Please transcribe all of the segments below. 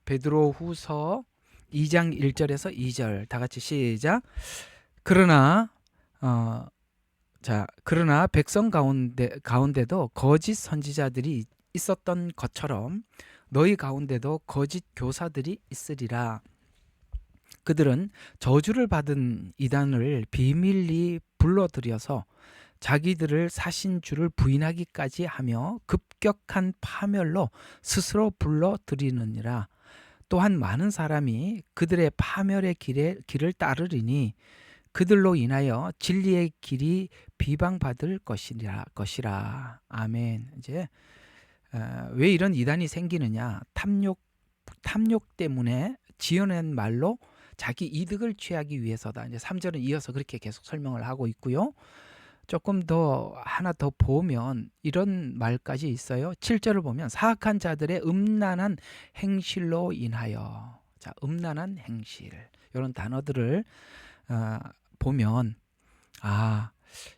베드로후서 2장 1절에서 2절 다 같이 시작. 그러나 그러나 백성 가운데도 거짓 선지자들이 있었던 것처럼 너희 가운데도 거짓 교사들이 있으리라. 그들은 저주를 받은 이단을 비밀리 불러들여서 자기들을 사신 주를 부인하기까지 하며 급격한 파멸로 스스로 불러들이느니라. 또한 많은 사람이 그들의 파멸의 길을 따르리니 그들로 인하여 진리의 길이 비방받을 것이라. 아멘. 이제 왜 이런 이단이 생기느냐? 탐욕 때문에 지어낸 말로 자기 이득을 취하기 위해서다. 이제 3절은 이어서 그렇게 계속 설명을 하고 있고요. 조금 더 하나 더 보면 이런 말까지 있어요. 7절을 보면 사악한 자들의 음란한 행실로 인하여. 자, 음란한 행실. 이런 단어들을 보면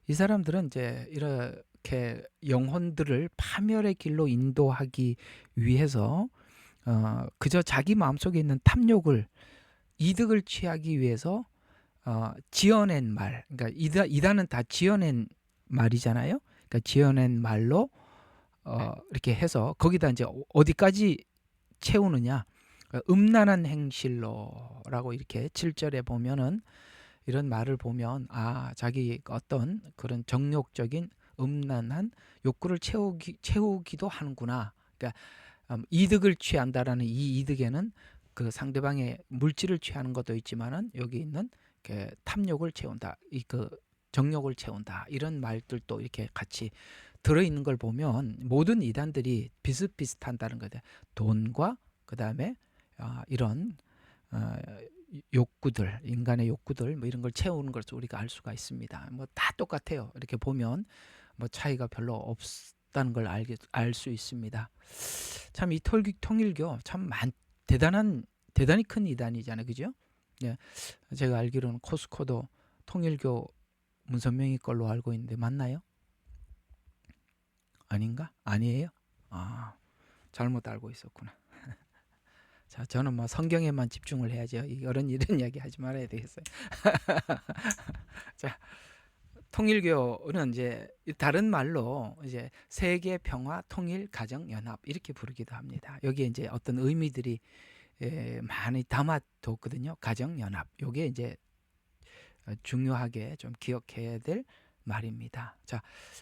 이 사람들은 이제 이렇게 영혼들을 파멸의 길로 인도하기 위해서 그저 자기 마음속에 있는 탐욕을 이득을 취하기 위해서 지어낸 말, 그러니까 이단은 다 지어낸 말이잖아요. 그러니까 지어낸 말로 이렇게 해서 거기다 이제 어디까지 채우느냐? 음란한 행실로라고 이렇게 7절에 보면은 이런 말을 보면 자기 어떤 그런 정욕적인 음란한 욕구를 채우기도 하는구나. 그러니까 이득을 취한다라는 이 이득에는 그 상대방의 물질을 취하는 것도 있지만은 여기 있는 탐욕을 채운다, 그 정욕을 채운다, 이런 말들도 이렇게 같이 들어있는 걸 보면 모든 이단들이 비슷비슷한다는 거죠. 돈과 그 다음에 이런 욕구들, 인간의 욕구들 뭐 이런 걸 채우는 것을 우리가 알 수가 있습니다. 뭐 다 똑같아요. 이렇게 보면 뭐 차이가 별로 없다는 걸 알 수 있습니다. 참 이 통일교 참 대단히 큰 이단이잖아요, 그죠? 예, 제가 알기로는 코스코도 통일교 문선명이 걸로 알고 있는데 맞나요? 아닌가? 아니에요? 잘못 알고 있었구나. 자, 저는 뭐 성경에만 집중을 해야죠. 이런 이야기 하지 말아야 되겠어요. 자, 통일교는 이제 다른 말로 이제 세계 평화 통일 가정 연합 이렇게 부르기도 합니다. 여기에 이제 어떤 의미들이 많이 담아뒀거든요. 가정 연합. 요게 이제 중요하게 좀 기억해야 될 말입니다. 자,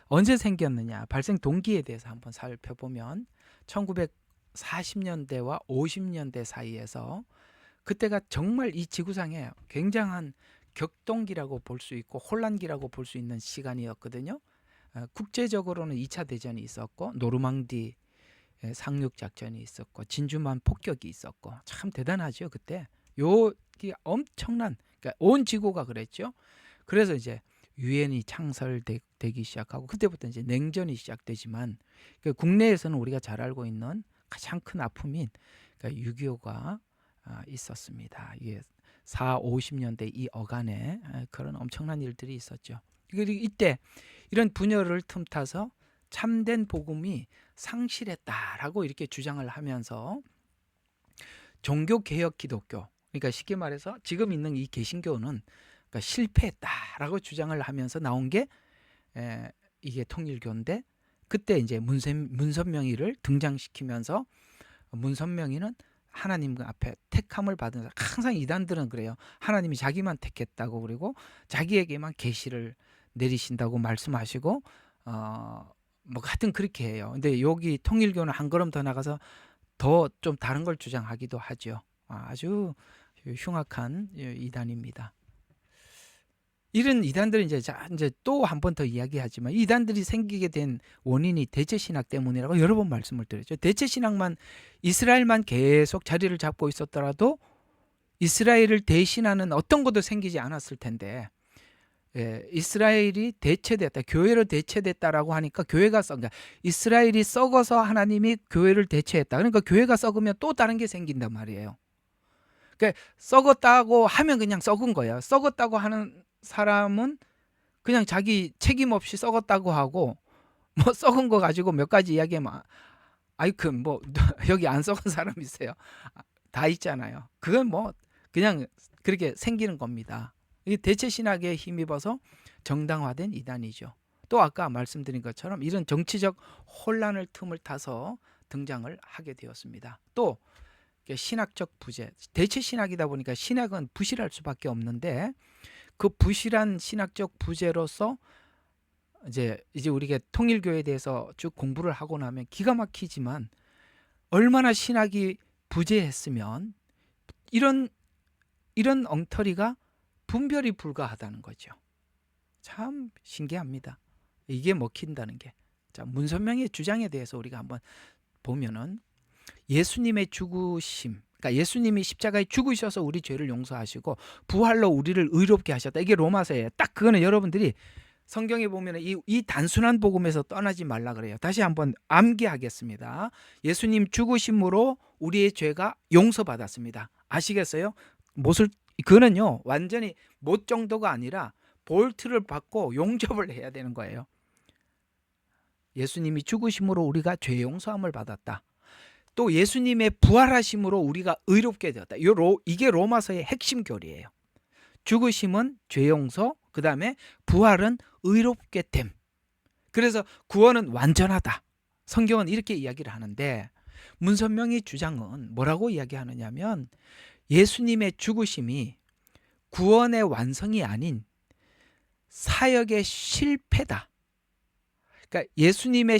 언제 생겼느냐? 발생 동기에 대해서 한번 살펴보면 1940년대와 50년대 사이에서 그때가 정말 이 지구상에 굉장한 격동기라고 볼 수 있고 혼란기라고 볼 수 있는 시간이었거든요. 국제적으로는 2차 대전이 있었고 노르망디 상륙작전이 있었고 진주만 폭격이 있었고 참 대단하죠. 그때 여기 엄청난, 그러니까 온 지구가 그랬죠. 그래서 이제 유엔이 창설되기 시작하고 그때부터 이제 냉전이 시작되지만 국내에서는 우리가 잘 알고 있는 가장 큰 아픔인 6.25가 있었습니다. 이게 50년대 이 어간에 그런 엄청난 일들이 있었죠. 그리고 이때 이런 분열을 틈타서 참된 복음이 상실했다라고 이렇게 주장을 하면서 종교개혁 기독교, 그러니까 쉽게 말해서 지금 있는 이 개신교는 그러니까 실패했다라고 주장을 하면서 나온 게 이게 통일교인데, 그때 이제 문선명이를 등장시키면서 문선명이는 하나님 앞에 택함을 받은, 항상 이단들은 그래요. 하나님이 자기만 택했다고, 그리고 자기에게만 계시를 내리신다고 말씀하시고 뭐 하여튼 그렇게 해요. 근데 여기 통일교는 한 걸음 더 나가서 더 좀 다른 걸 주장하기도 하죠. 아주 흉악한 이단입니다. 이런 이단들은 이제 또 한 번 더 이야기하지만 이단들이 생기게 된 원인이 대체신학 때문이라고 여러 번 말씀을 드렸죠. 대체신학만 이스라엘만 계속 자리를 잡고 있었더라도 이스라엘을 대신하는 어떤 것도 생기지 않았을 텐데, 이스라엘이 대체됐다, 교회로 대체됐다라고 하니까 그러니까 이스라엘이 썩어서 하나님이 교회를 대체했다. 그러니까 교회가 썩으면 또 다른 게 생긴단 말이에요. 그러니까 썩었다고 하면 그냥 썩은 거예요. 썩었다고 하는 사람은 그냥 자기 책임 없이 썩었다고 하고, 뭐 썩은 거 가지고 몇 가지 이야기하면 뭐 여기 안 썩은 사람 있어요. 다 있잖아요. 그건 뭐 그냥 그렇게 생기는 겁니다. 이게 대체 신학에 힘입어서 정당화된 이단이죠. 또 아까 말씀드린 것처럼 이런 정치적 혼란을 틈을 타서 등장을 하게 되었습니다. 또 신학적 부재, 대체 신학이다 보니까 신학은 부실할 수밖에 없는데 그 부실한 신학적 부재로서 이제 우리가 통일교에 대해서 쭉 공부를 하고 나면 기가 막히지만 얼마나 신학이 부재했으면 이런 엉터리가 분별이 불가하다는 거죠. 참 신기합니다. 이게 먹힌다는 게. 자, 문선명의 주장에 대해서 우리가 한번 보면은 예수님의 죽으심, 그러니까 예수님이 십자가에 죽으셔서 우리 죄를 용서하시고 부활로 우리를 의롭게 하셨다. 이게 로마서예요. 딱 그거는 여러분들이 성경에 보면 이 단순한 복음에서 떠나지 말라 그래요. 다시 한번 암기하겠습니다. 예수님 죽으심으로 우리의 죄가 용서받았습니다. 아시겠어요? 못을 그거는요 완전히 못 정도가 아니라 볼트를 받고 용접을 해야 되는 거예요. 예수님이 죽으심으로 우리가 죄 용서함을 받았다. 또 예수님의 부활하심으로 우리가 의롭게 되었다. 이게 로마서의 핵심 교리예요. 죽으심은 죄 용서, 그 다음에 부활은 의롭게 됨. 그래서 구원은 완전하다. 성경은 이렇게 이야기를 하는데 문선명의 주장은 뭐라고 이야기하느냐면 예수님의 죽으심이 구원의 완성이 아닌 사역의 실패다. 그러니까 예수님의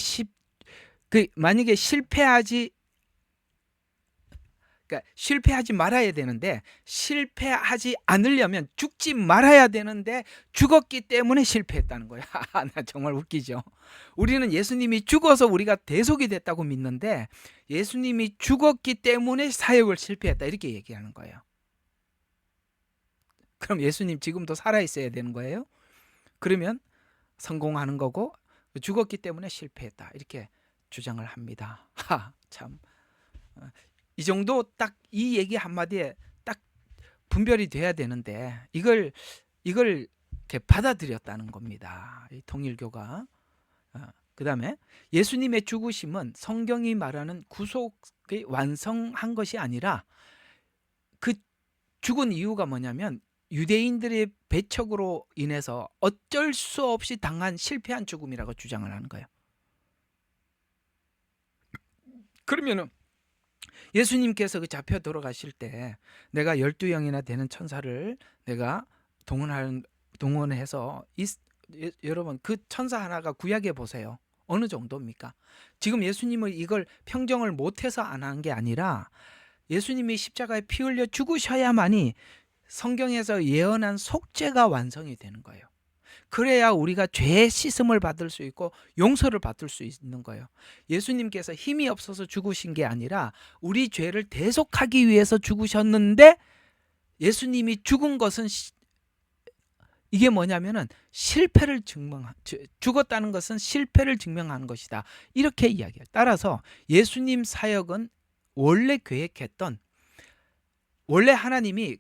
만약에 실패하지 말아야 되는데 실패하지 않으려면 죽지 말아야 되는데 죽었기 때문에 실패했다는 거야. 나 정말 웃기죠. 우리는 예수님이 죽어서 우리가 대속이 됐다고 믿는데 예수님이 죽었기 때문에 사역을 실패했다 이렇게 얘기하는 거예요. 그럼 예수님 지금도 살아있어야 되는 거예요? 그러면 성공하는 거고 죽었기 때문에 실패했다 이렇게 주장을 합니다. 참 이 정도 딱 이 얘기 한마디에 딱 분별이 돼야 되는데 이걸 이렇게 받아들였다는 겁니다. 이 통일교가. 그 다음에 예수님의 죽으심은 성경이 말하는 구속의 완성한 것이 아니라 그 죽은 이유가 뭐냐면 유대인들의 배척으로 인해서 어쩔 수 없이 당한 실패한 죽음이라고 주장을 하는 거예요. 그러면은 예수님께서 그 잡혀 돌아가실 때 내가 12영이나 되는 천사를 내가 동원해서 여러분 그 천사 하나가 구약에 보세요. 어느 정도입니까? 지금 예수님을 이걸 평정을 못해서 안 한 게 아니라 예수님이 십자가에 피 흘려 죽으셔야만이 성경에서 예언한 속죄가 완성이 되는 거예요. 그래야 우리가 죄의 씻음을 받을 수 있고 용서를 받을 수 있는 거예요. 예수님께서 힘이 없어서 죽으신 게 아니라 우리 죄를 대속하기 위해서 죽으셨는데 예수님이 죽은 것은 이게 뭐냐면은 죽었다는 것은 실패를 증명하는 것이다. 이렇게 이야기해요. 따라서 예수님 사역은 원래 계획했던 원래 하나님이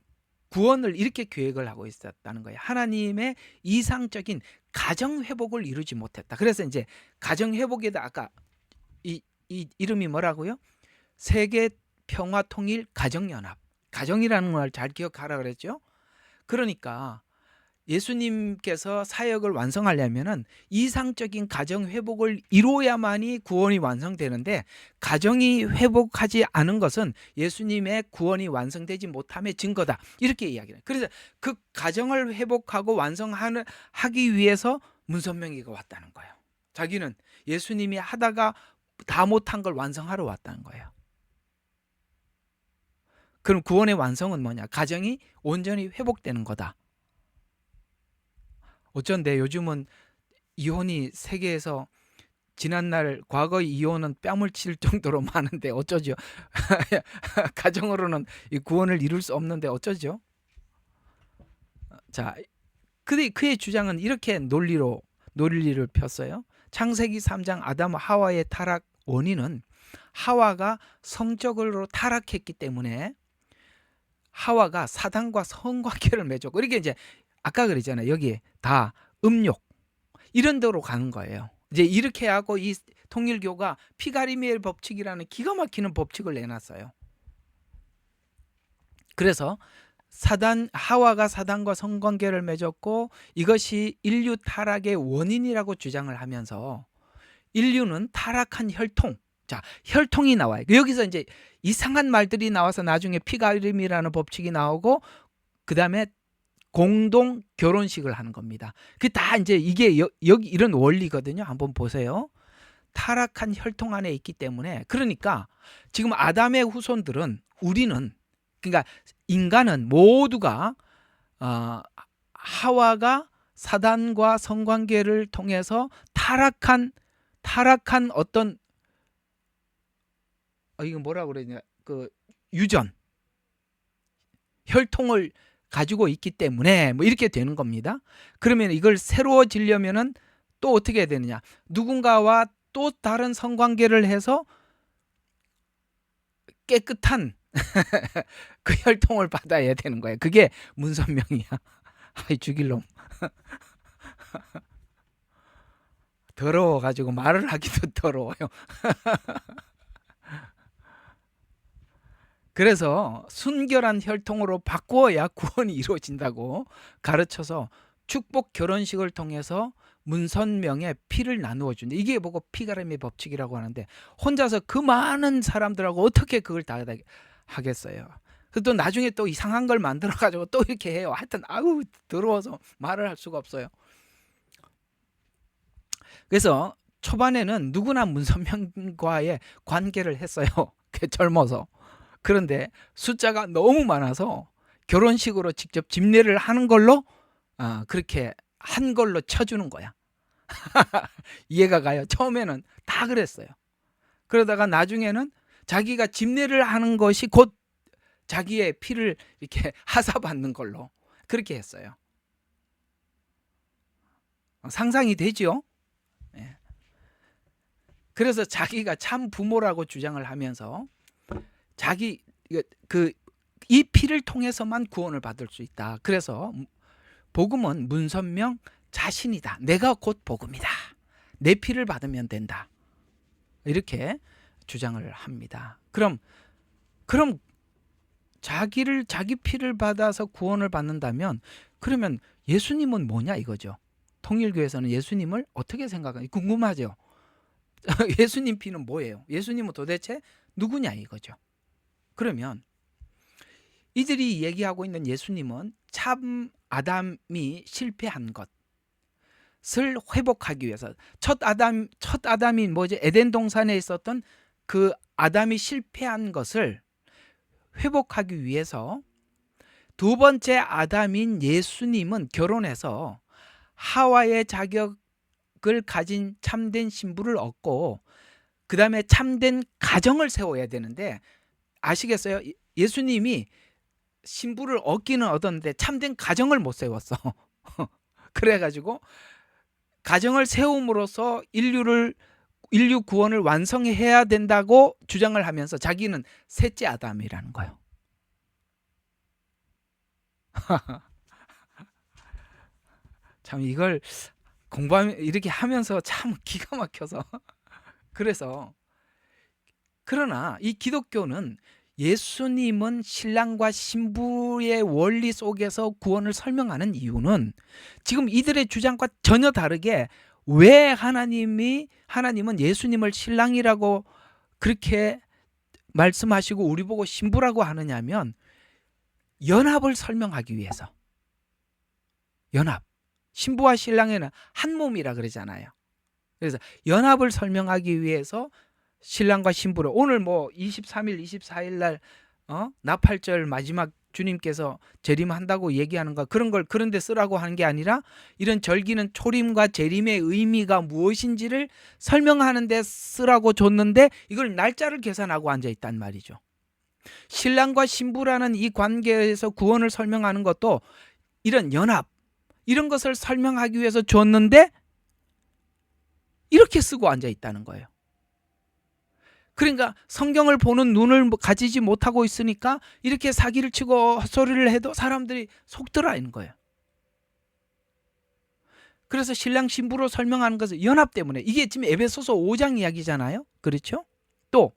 구원을 이렇게 계획을 하고 있었다는 거예요. 하나님의 이상적인 가정 회복을 이루지 못했다. 그래서 이제 가정 회복에다 아까 이 이름이 뭐라고요? 세계 평화 통일 가정 연합. 가정이라는 걸 잘 기억하라 그랬죠? 그러니까 예수님께서 사역을 완성하려면은 이상적인 가정 회복을 이루어야만이 구원이 완성되는데 가정이 회복하지 않은 것은 예수님의 구원이 완성되지 못함의 증거다. 이렇게 이야기해요. 그래서 그 가정을 회복하고 하기 위해서 문선명이가 왔다는 거예요. 자기는 예수님이 하다가 다 못한 걸 완성하러 왔다는 거예요. 그럼 구원의 완성은 뭐냐? 가정이 온전히 회복되는 거다. 어쩐데 요즘은 이혼이 세계에서 지난날 과거의 이혼은 뺨을 칠 정도로 많은데 어쩌죠? 가정으로는 이 구원을 이룰 수 없는데 어쩌죠? 자, 그의 주장은 이렇게 논리를 폈어요. 창세기 3장 아담 하와의 타락 원인은 하와가 성적으로 타락했기 때문에 하와가 사단과 성관계를 맺었고 이렇게 이제 아까 그랬잖아요. 여기 다 음욕 이런 데로 가는 거예요. 이제 이렇게 하고 이 통일교가 피가리미엘 법칙이라는 기가 막히는 법칙을 내놨어요. 그래서 하와가 사단과 성관계를 맺었고 이것이 인류 타락의 원인이라고 주장을 하면서 인류는 타락한 혈통, 자, 혈통이 나와요. 여기서 이제 이상한 말들이 나와서 나중에 피가름이라는 법칙이 나오고 그 다음에 공동 결혼식을 하는 겁니다. 그 다 이제 이게 여기 이런 원리거든요. 한번 보세요. 타락한 혈통 안에 있기 때문에, 그러니까 지금 아담의 후손들은, 우리는, 그러니까 인간은 모두가 하와가 사단과 성관계를 통해서 타락한 어떤 이거 뭐라 그러냐, 그 유전 혈통을 가지고 있기 때문에 뭐 이렇게 되는 겁니다. 그러면 이걸 새로워지려면은 또 어떻게 해야 되느냐, 누군가와 또 다른 성관계를 해서 깨끗한 그 혈통을 받아야 되는 거예요. 그게 문선명이야. 아이, 죽일 놈. 더러워가지고 말을 하기도 더러워요. 그래서 순결한 혈통으로 바꾸어야 구원이 이루어진다고 가르쳐서 축복 결혼식을 통해서 문선명의 피를 나누어 준다. 이게 뭐고 피가름의 법칙이라고 하는데, 혼자서 그 많은 사람들하고 어떻게 그걸 다 하겠어요. 또 나중에 또 이상한 걸 만들어 가지고 또 이렇게 해요. 하여튼 아우 더러워서 말을 할 수가 없어요. 그래서 초반에는 누구나 문선명과의 관계를 했어요. 젊어서. 그런데 숫자가 너무 많아서 결혼식으로 직접 집례를 하는 걸로 그렇게 한 걸로 쳐주는 거야. 이해가 가요? 처음에는 다 그랬어요. 그러다가 나중에는 자기가 집례를 하는 것이 곧 자기의 피를 이렇게 하사받는 걸로 그렇게 했어요. 상상이 되죠? 네. 그래서 자기가 참 부모라고 주장을 하면서 자기 이 피를 통해서만 구원을 받을 수 있다. 그래서 복음은 문선명 자신이다. 내가 곧 복음이다. 내 피를 받으면 된다. 이렇게 주장을 합니다. 그럼 자기 피를 받아서 구원을 받는다면, 그러면 예수님은 뭐냐 이거죠. 통일교에서는 예수님을 어떻게 생각하는지 궁금하죠. 예수님 피는 뭐예요? 예수님은 도대체 누구냐 이거죠. 그러면 이들이 얘기하고 있는 예수님은 참 아담이 실패한 것을 회복하기 위해서, 첫 아담이 뭐지? 에덴 동산에 있었던 그 아담이 실패한 것을 회복하기 위해서 두 번째 아담인 예수님은 결혼해서 하와의 자격을 가진 참된 신부를 얻고 그 다음에 참된 가정을 세워야 되는데, 아시겠어요? 예수님이 신부를 얻기는 얻었는데 참된 가정을 못 세웠어. 그래가지고 가정을 세움으로써 인류 구원을 완성해야 된다고 주장을 하면서 자기는 셋째 아담이라는 거예요. 참 이걸 이렇게 하면서 참 기가 막혀서 그래서, 그러나 이 기독교는 예수님은 신랑과 신부의 원리 속에서 구원을 설명하는 이유는 지금 이들의 주장과 전혀 다르게, 왜 하나님은 예수님을 신랑이라고 그렇게 말씀하시고 우리 보고 신부라고 하느냐면, 연합을 설명하기 위해서. 연합. 신부와 신랑에는 한 몸이라 그러잖아요. 그래서 연합을 설명하기 위해서 신랑과 신부를, 오늘 뭐 23일, 24일 날 나팔절 마지막 주님께서 재림한다고 얘기하는 거, 그런 걸 그런 데 쓰라고 하는 게 아니라, 이런 절기는 초림과 재림의 의미가 무엇인지를 설명하는 데 쓰라고 줬는데 이걸 날짜를 계산하고 앉아 있단 말이죠. 신랑과 신부라는 이 관계에서 구원을 설명하는 것도 이런 연합, 이런 것을 설명하기 위해서 줬는데 이렇게 쓰고 앉아 있다는 거예요. 그러니까 성경을 보는 눈을 가지지 못하고 있으니까 이렇게 사기를 치고 헛소리를 해도 사람들이 속더라는 거예요. 그래서 신랑 신부로 설명하는 것은 연합 때문에, 이게 지금 에베소서 5장 이야기잖아요. 그렇죠? 또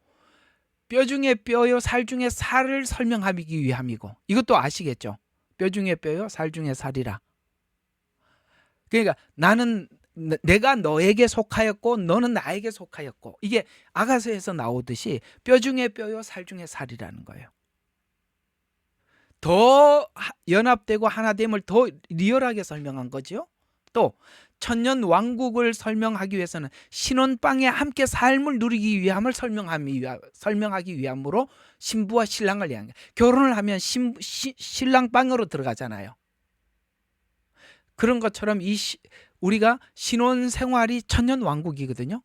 뼈 중에 뼈요 살 중에 살을 설명하기 위함이고, 이것도 아시겠죠? 뼈 중에 뼈요 살 중에 살이라. 그러니까 내가 너에게 속하였고 너는 나에게 속하였고, 이게 아가서에서 나오듯이 뼈 중에 뼈요 살 중에 살이라는 거예요. 더 연합되고 하나됨을 더 리얼하게 설명한 거죠. 또 천년 왕국을 설명하기 위해서는 신혼방에 함께 삶을 누리기 위함을 설명하기 위함으로 신부와 신랑을 얘기한 거예요. 결혼을 하면 신랑방으로 들어가잖아요. 그런 것처럼 우리가 신혼 생활이 천년 왕국이거든요.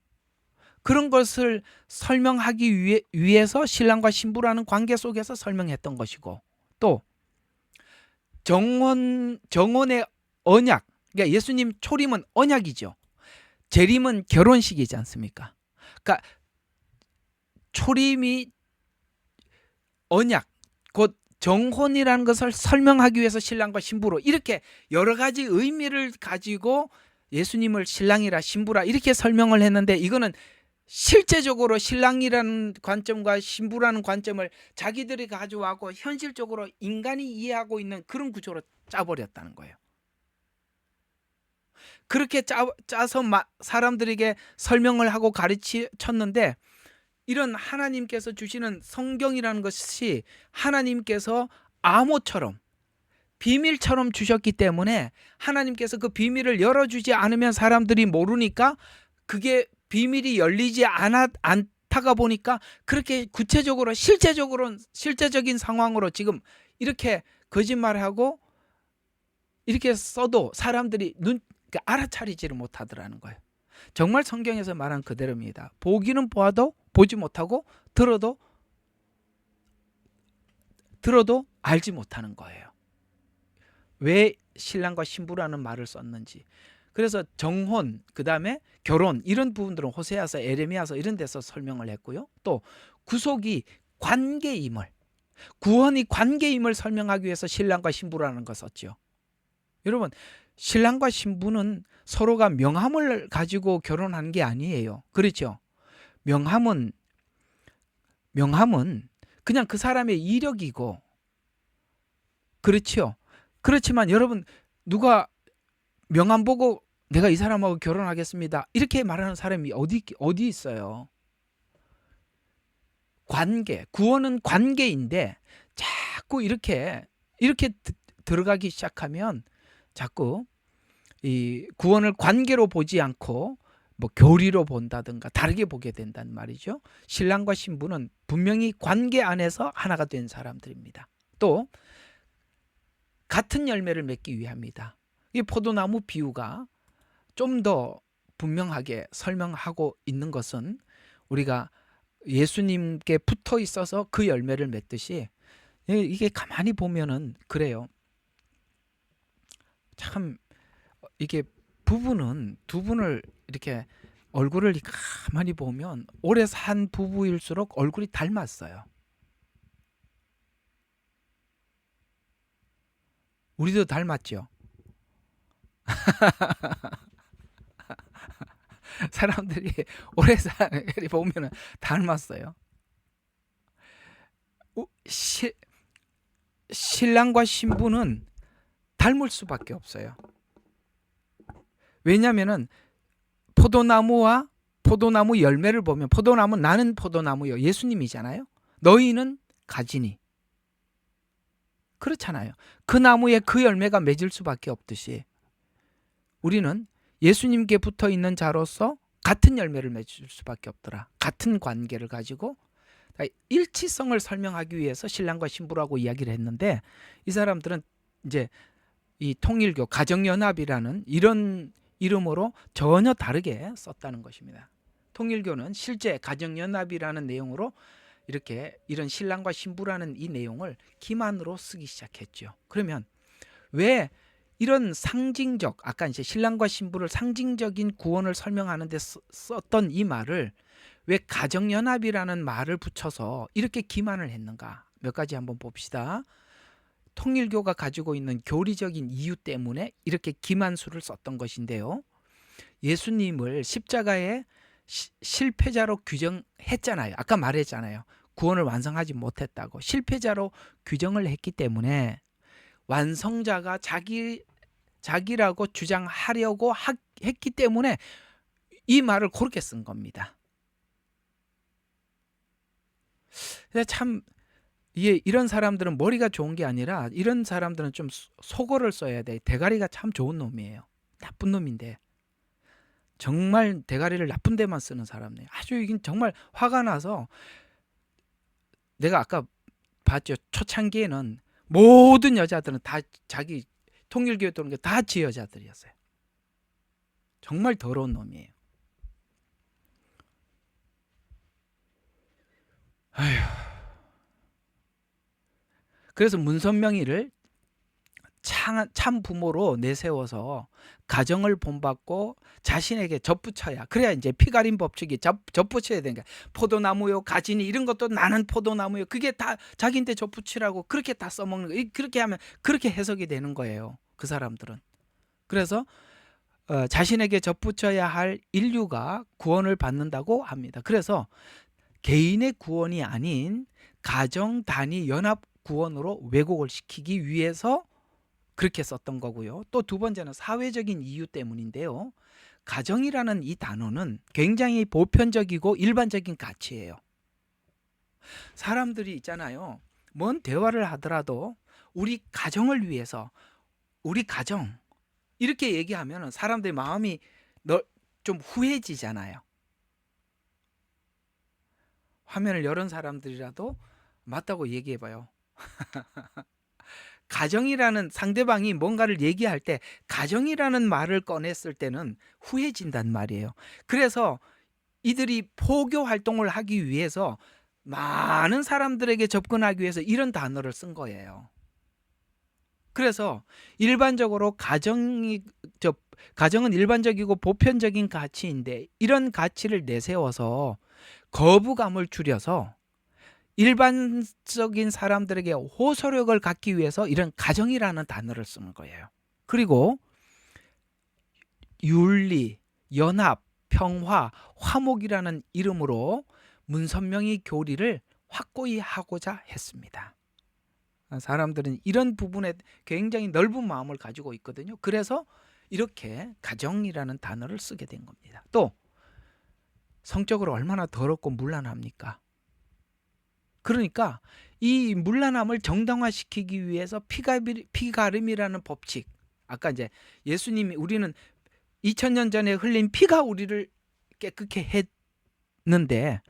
그런 것을 설명하기 위해서 신랑과 신부라는 관계 속에서 설명했던 것이고, 또 정혼의 언약, 그러니까 예수님 초림은 언약이죠. 재림은 결혼식이지 않습니까? 그러니까 초림이 언약, 곧 정혼이라는 것을 설명하기 위해서 신랑과 신부로 이렇게 여러 가지 의미를 가지고 예수님을 신랑이라 신부라 이렇게 설명을 했는데, 이거는 실제적으로 신랑이라는 관점과 신부라는 관점을 자기들이 가져와고 현실적으로 인간이 이해하고 있는 그런 구조로 짜버렸다는 거예요. 그렇게 짜서 사람들에게 설명을 하고 가르쳤는데, 이런 하나님께서 주시는 성경이라는 것이 하나님께서 암호처럼 비밀처럼 주셨기 때문에, 하나님께서 그 비밀을 열어주지 않으면 사람들이 모르니까 그게 비밀이 열리지 않다가 보니까 그렇게 구체적으로 실제적인 상황으로 지금 이렇게 거짓말하고 이렇게 써도 사람들이 알아차리지를 못하더라는 거예요. 정말 성경에서 말한 그대로입니다. 보기는 보아도 보지 못하고 들어도 알지 못하는 거예요. 왜 신랑과 신부라는 말을 썼는지. 그래서 정혼, 그 다음에 결혼, 이런 부분들은 호세아서, 에레미야서 이런 데서 설명을 했고요. 또 구속이 관계임을, 구원이 관계임을 설명하기 위해서 신랑과 신부라는 걸 썼죠. 여러분, 신랑과 신부는 서로가 명함을 가지고 결혼한 게 아니에요. 그렇죠? 명함은 그냥 그 사람의 이력이고, 그렇죠? 그렇지만 여러분, 누가 명함 보고 내가 이 사람하고 결혼하겠습니다 이렇게 말하는 사람이 어디 있어요? 관계, 구원은 관계인데 자꾸 이렇게 들어가기 시작하면 자꾸 이 구원을 관계로 보지 않고 뭐 교리로 본다든가 다르게 보게 된단 말이죠. 신랑과 신부는 분명히 관계 안에서 하나가 된 사람들입니다. 또 같은 열매를 맺기 위함이다. 이 포도나무 비유가 좀 더 분명하게 설명하고 있는 것은, 우리가 예수님께 붙어 있어서 그 열매를 맺듯이, 이게 가만히 보면은 그래요. 참 이게 두 분을 이렇게 얼굴을 가만히 보면 오래 산 부부일수록 얼굴이 닮았어요. 우리도 닮았죠. 사람들이 오래 사는 보면 닮았어요. 신랑과 신부는 닮을 수밖에 없어요. 왜냐하면은 포도나무와 포도나무 열매를 보면, 나는 포도나무요, 예수님이잖아요. 너희는 가지니. 그렇잖아요. 그 나무에 그 열매가 맺을 수밖에 없듯이 우리는 예수님께 붙어 있는 자로서 같은 열매를 맺을 수밖에 없더라. 같은 관계를 가지고 일치성을 설명하기 위해서 신랑과 신부라고 이야기를 했는데, 이 사람들은 이제 이 통일교 가정연합이라는 이런 이름으로 전혀 다르게 썼다는 것입니다. 통일교는 실제 가정연합이라는 내용으로 이런 신랑과 신부라는 이 내용을 기만으로 쓰기 시작했죠. 그러면 왜 이런 상징적, 아까 이제 신랑과 신부를 상징적인 구원을 설명하는 데 썼던 이 말을 왜 가정연합이라는 말을 붙여서 이렇게 기만을 했는가? 몇 가지 한번 봅시다. 통일교가 가지고 있는 교리적인 이유 때문에 이렇게 기만수를 썼던 것인데요. 예수님을 십자가의 실패자로 규정했잖아요. 아까 말했잖아요. 구원을 완성하지 못했다고 실패자로 규정을 했기 때문에 완성자가 자기라고 주장하려고 했기 때문에 이 말을 그렇게 쓴 겁니다. 참 이런 사람들은 머리가 좋은 게 아니라 이런 사람들은 좀 속어를 써야 돼. 대가리가 참 좋은 놈이에요. 나쁜 놈인데 정말 대가리를 나쁜 데만 쓰는 사람이에요. 아주 이긴 정말 화가 나서 내가 아까 봤죠. 초창기에는 모든 여자들은 다 자기 통일교회 도는 게 다 지 여자들이었어요. 정말 더러운 놈이에요. 아휴. 그래서 문선명이를 참 부모로 내세워서 가정을 본받고 자신에게 접붙여야, 그래야 이제 피가림 법칙이 접붙여야 되니까, 포도나무요 가지니 이런 것도 나는 포도나무요, 그게 다 자기한테 접붙이라고 그렇게 다 써먹는 거예요. 그렇게 하면 그렇게 해석이 되는 거예요, 그 사람들은. 그래서 자신에게 접붙여야 할 인류가 구원을 받는다고 합니다. 그래서 개인의 구원이 아닌 가정 단위 연합 구원으로 왜곡을 시키기 위해서 그렇게 썼던 거고요. 또 두 번째는 사회적인 이유 때문인데요. 가정이라는 이 단어는 굉장히 보편적이고 일반적인 가치예요. 사람들이 있잖아요. 뭔 대화를 하더라도 우리 가정을 위해서, 우리 가정 이렇게 얘기하면 사람들의 마음이 좀 후해지잖아요. 화면을 열은 사람들이라도 맞다고 얘기해봐요. 가정이라는, 상대방이 뭔가를 얘기할 때 가정이라는 말을 꺼냈을 때는 후해진단 말이에요. 그래서 이들이 포교 활동을 하기 위해서 많은 사람들에게 접근하기 위해서 이런 단어를 쓴 거예요. 그래서 일반적으로 가정은 일반적이고 보편적인 가치인데 이런 가치를 내세워서 거부감을 줄여서 일반적인 사람들에게 호소력을 갖기 위해서 이런 가정이라는 단어를 쓰는 거예요. 그리고 윤리, 연합, 평화, 화목이라는 이름으로 문선명의 교리를 확고히 하고자 했습니다. 사람들은 이런 부분에 굉장히 넓은 마음을 가지고 있거든요. 그래서 이렇게 가정이라는 단어를 쓰게 된 겁니다. 또 성적으로 얼마나 더럽고 문란합니까? 그러니까 이 문란함을 정당화시키기 위해서 피가름이라는 법칙, 아까 이제 예수님이, 우리는 2000년 전에 흘린 피가 우리를 깨끗게 했는데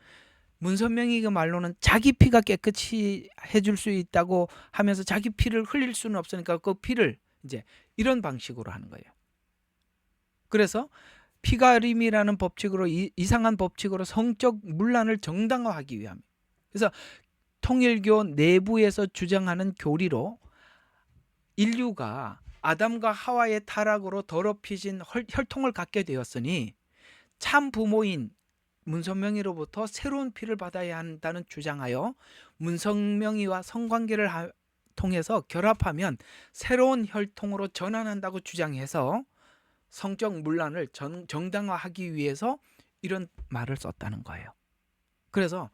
문선명이가 말로는 자기 피가 깨끗이 해줄 수 있다고 하면서 자기 피를 흘릴 수는 없으니까 그 피를 이제 이런 방식으로 하는 거예요. 그래서 피가림이라는 법칙으로, 이상한 법칙으로 성적 문란을 정당화하기 위함. 그래서 통일교 내부에서 주장하는 교리로 인류가 아담과 하와의 타락으로 더럽혀진 혈통을 갖게 되었으니 참 부모인 문선명이로부터 새로운 피를 받아야 한다는 주장하여 문선명이와 성관계를 통해서 결합하면 새로운 혈통으로 전환한다고 주장해서 성적 문란을 정당화하기 위해서 이런 말을 썼다는 거예요. 그래서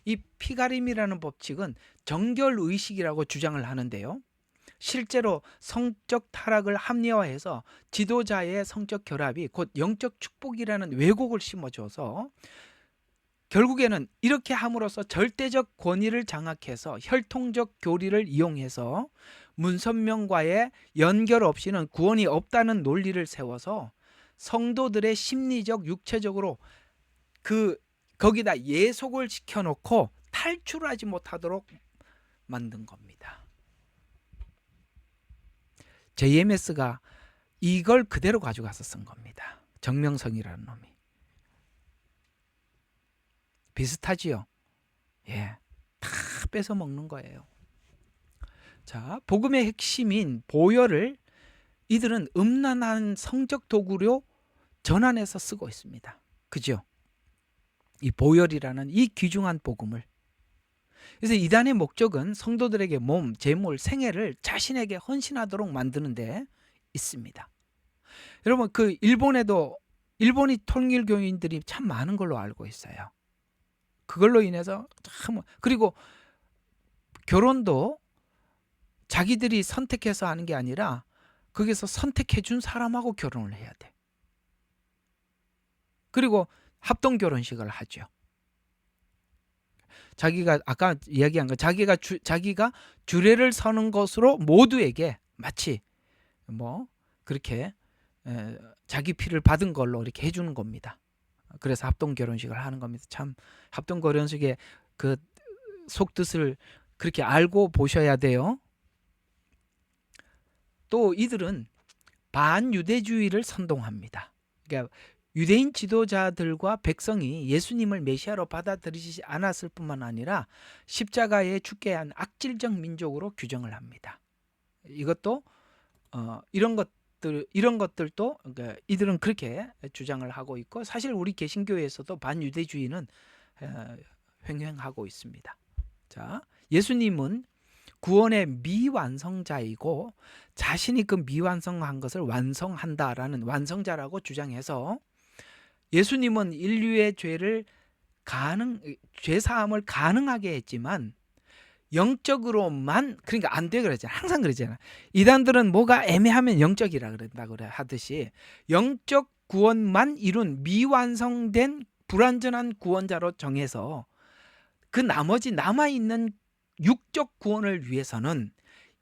이 피가림이라는 법칙은 정결의식이라고 주장을 하는데요. 실제로 성적 타락을 합리화해서 지도자의 성적 결합이 곧 영적 축복이라는 왜곡을 심어줘서 결국에는 이렇게 함으로써 절대적 권위를 장악해서 혈통적 교리를 이용해서 문선명과의 연결 없이는 구원이 없다는 논리를 세워서 성도들의 심리적, 육체적으로 거기다 예속을 시켜놓고 탈출하지 못하도록 만든 겁니다. JMS가 이걸 그대로 가져가서 쓴 겁니다. 정명성이라는 놈이. 비슷하지요? 예, 다 뺏어 먹는 거예요. 자, 복음의 핵심인 보혈을 이들은 음란한 성적 도구로 전환해서 쓰고 있습니다. 그죠? 이 보혈이라는 이 귀중한 복음을. 그래서 이단의 목적은 성도들에게 몸, 재물, 생애를 자신에게 헌신하도록 만드는 데 있습니다. 여러분, 일본이 통일교인들이 참 많은 걸로 알고 있어요. 그걸로 인해서 참 그리고 결혼도 자기들이 선택해서 하는 게 아니라 거기서 선택해 준 사람하고 결혼을 해야 돼. 그리고 합동 결혼식을 하죠. 자기가 아까 이야기한 거 자기가 주례를 서는 것으로 모두에게 마치 뭐 그렇게 자기 피를 받은 걸로 이렇게 해주는 겁니다. 그래서 합동 결혼식을 하는 겁니다. 참 합동 결혼식의 그 속뜻을 그렇게 알고 보셔야 돼요. 또 이들은 반유대주의를 선동합니다. 그러니까 유대인 지도자들과 백성이 예수님을 메시아로 받아들이지 않았을 뿐만 아니라 십자가에 죽게 한 악질적 민족으로 규정을 합니다. 이것도 이런 것들도 그러니까 이들은 그렇게 주장을 하고 있고 사실 우리 개신교에서도 반유대주의는 횡행하고 있습니다. 자, 예수님은 구원의 미완성자이고 자신이 그 미완성한 것을 완성한다라는 완성자라고 주장해서 예수님은 인류의 죄 사함을 가능하게 했지만 영적으로만 그러니까 안 돼 그러잖아. 항상 그러잖아. 이단들은 뭐가 애매하면 영적이라 그런다고 하듯이 영적 구원만 이룬 미완성된 불완전한 구원자로 정해서 그 나머지 남아있는 육적 구원을 위해서는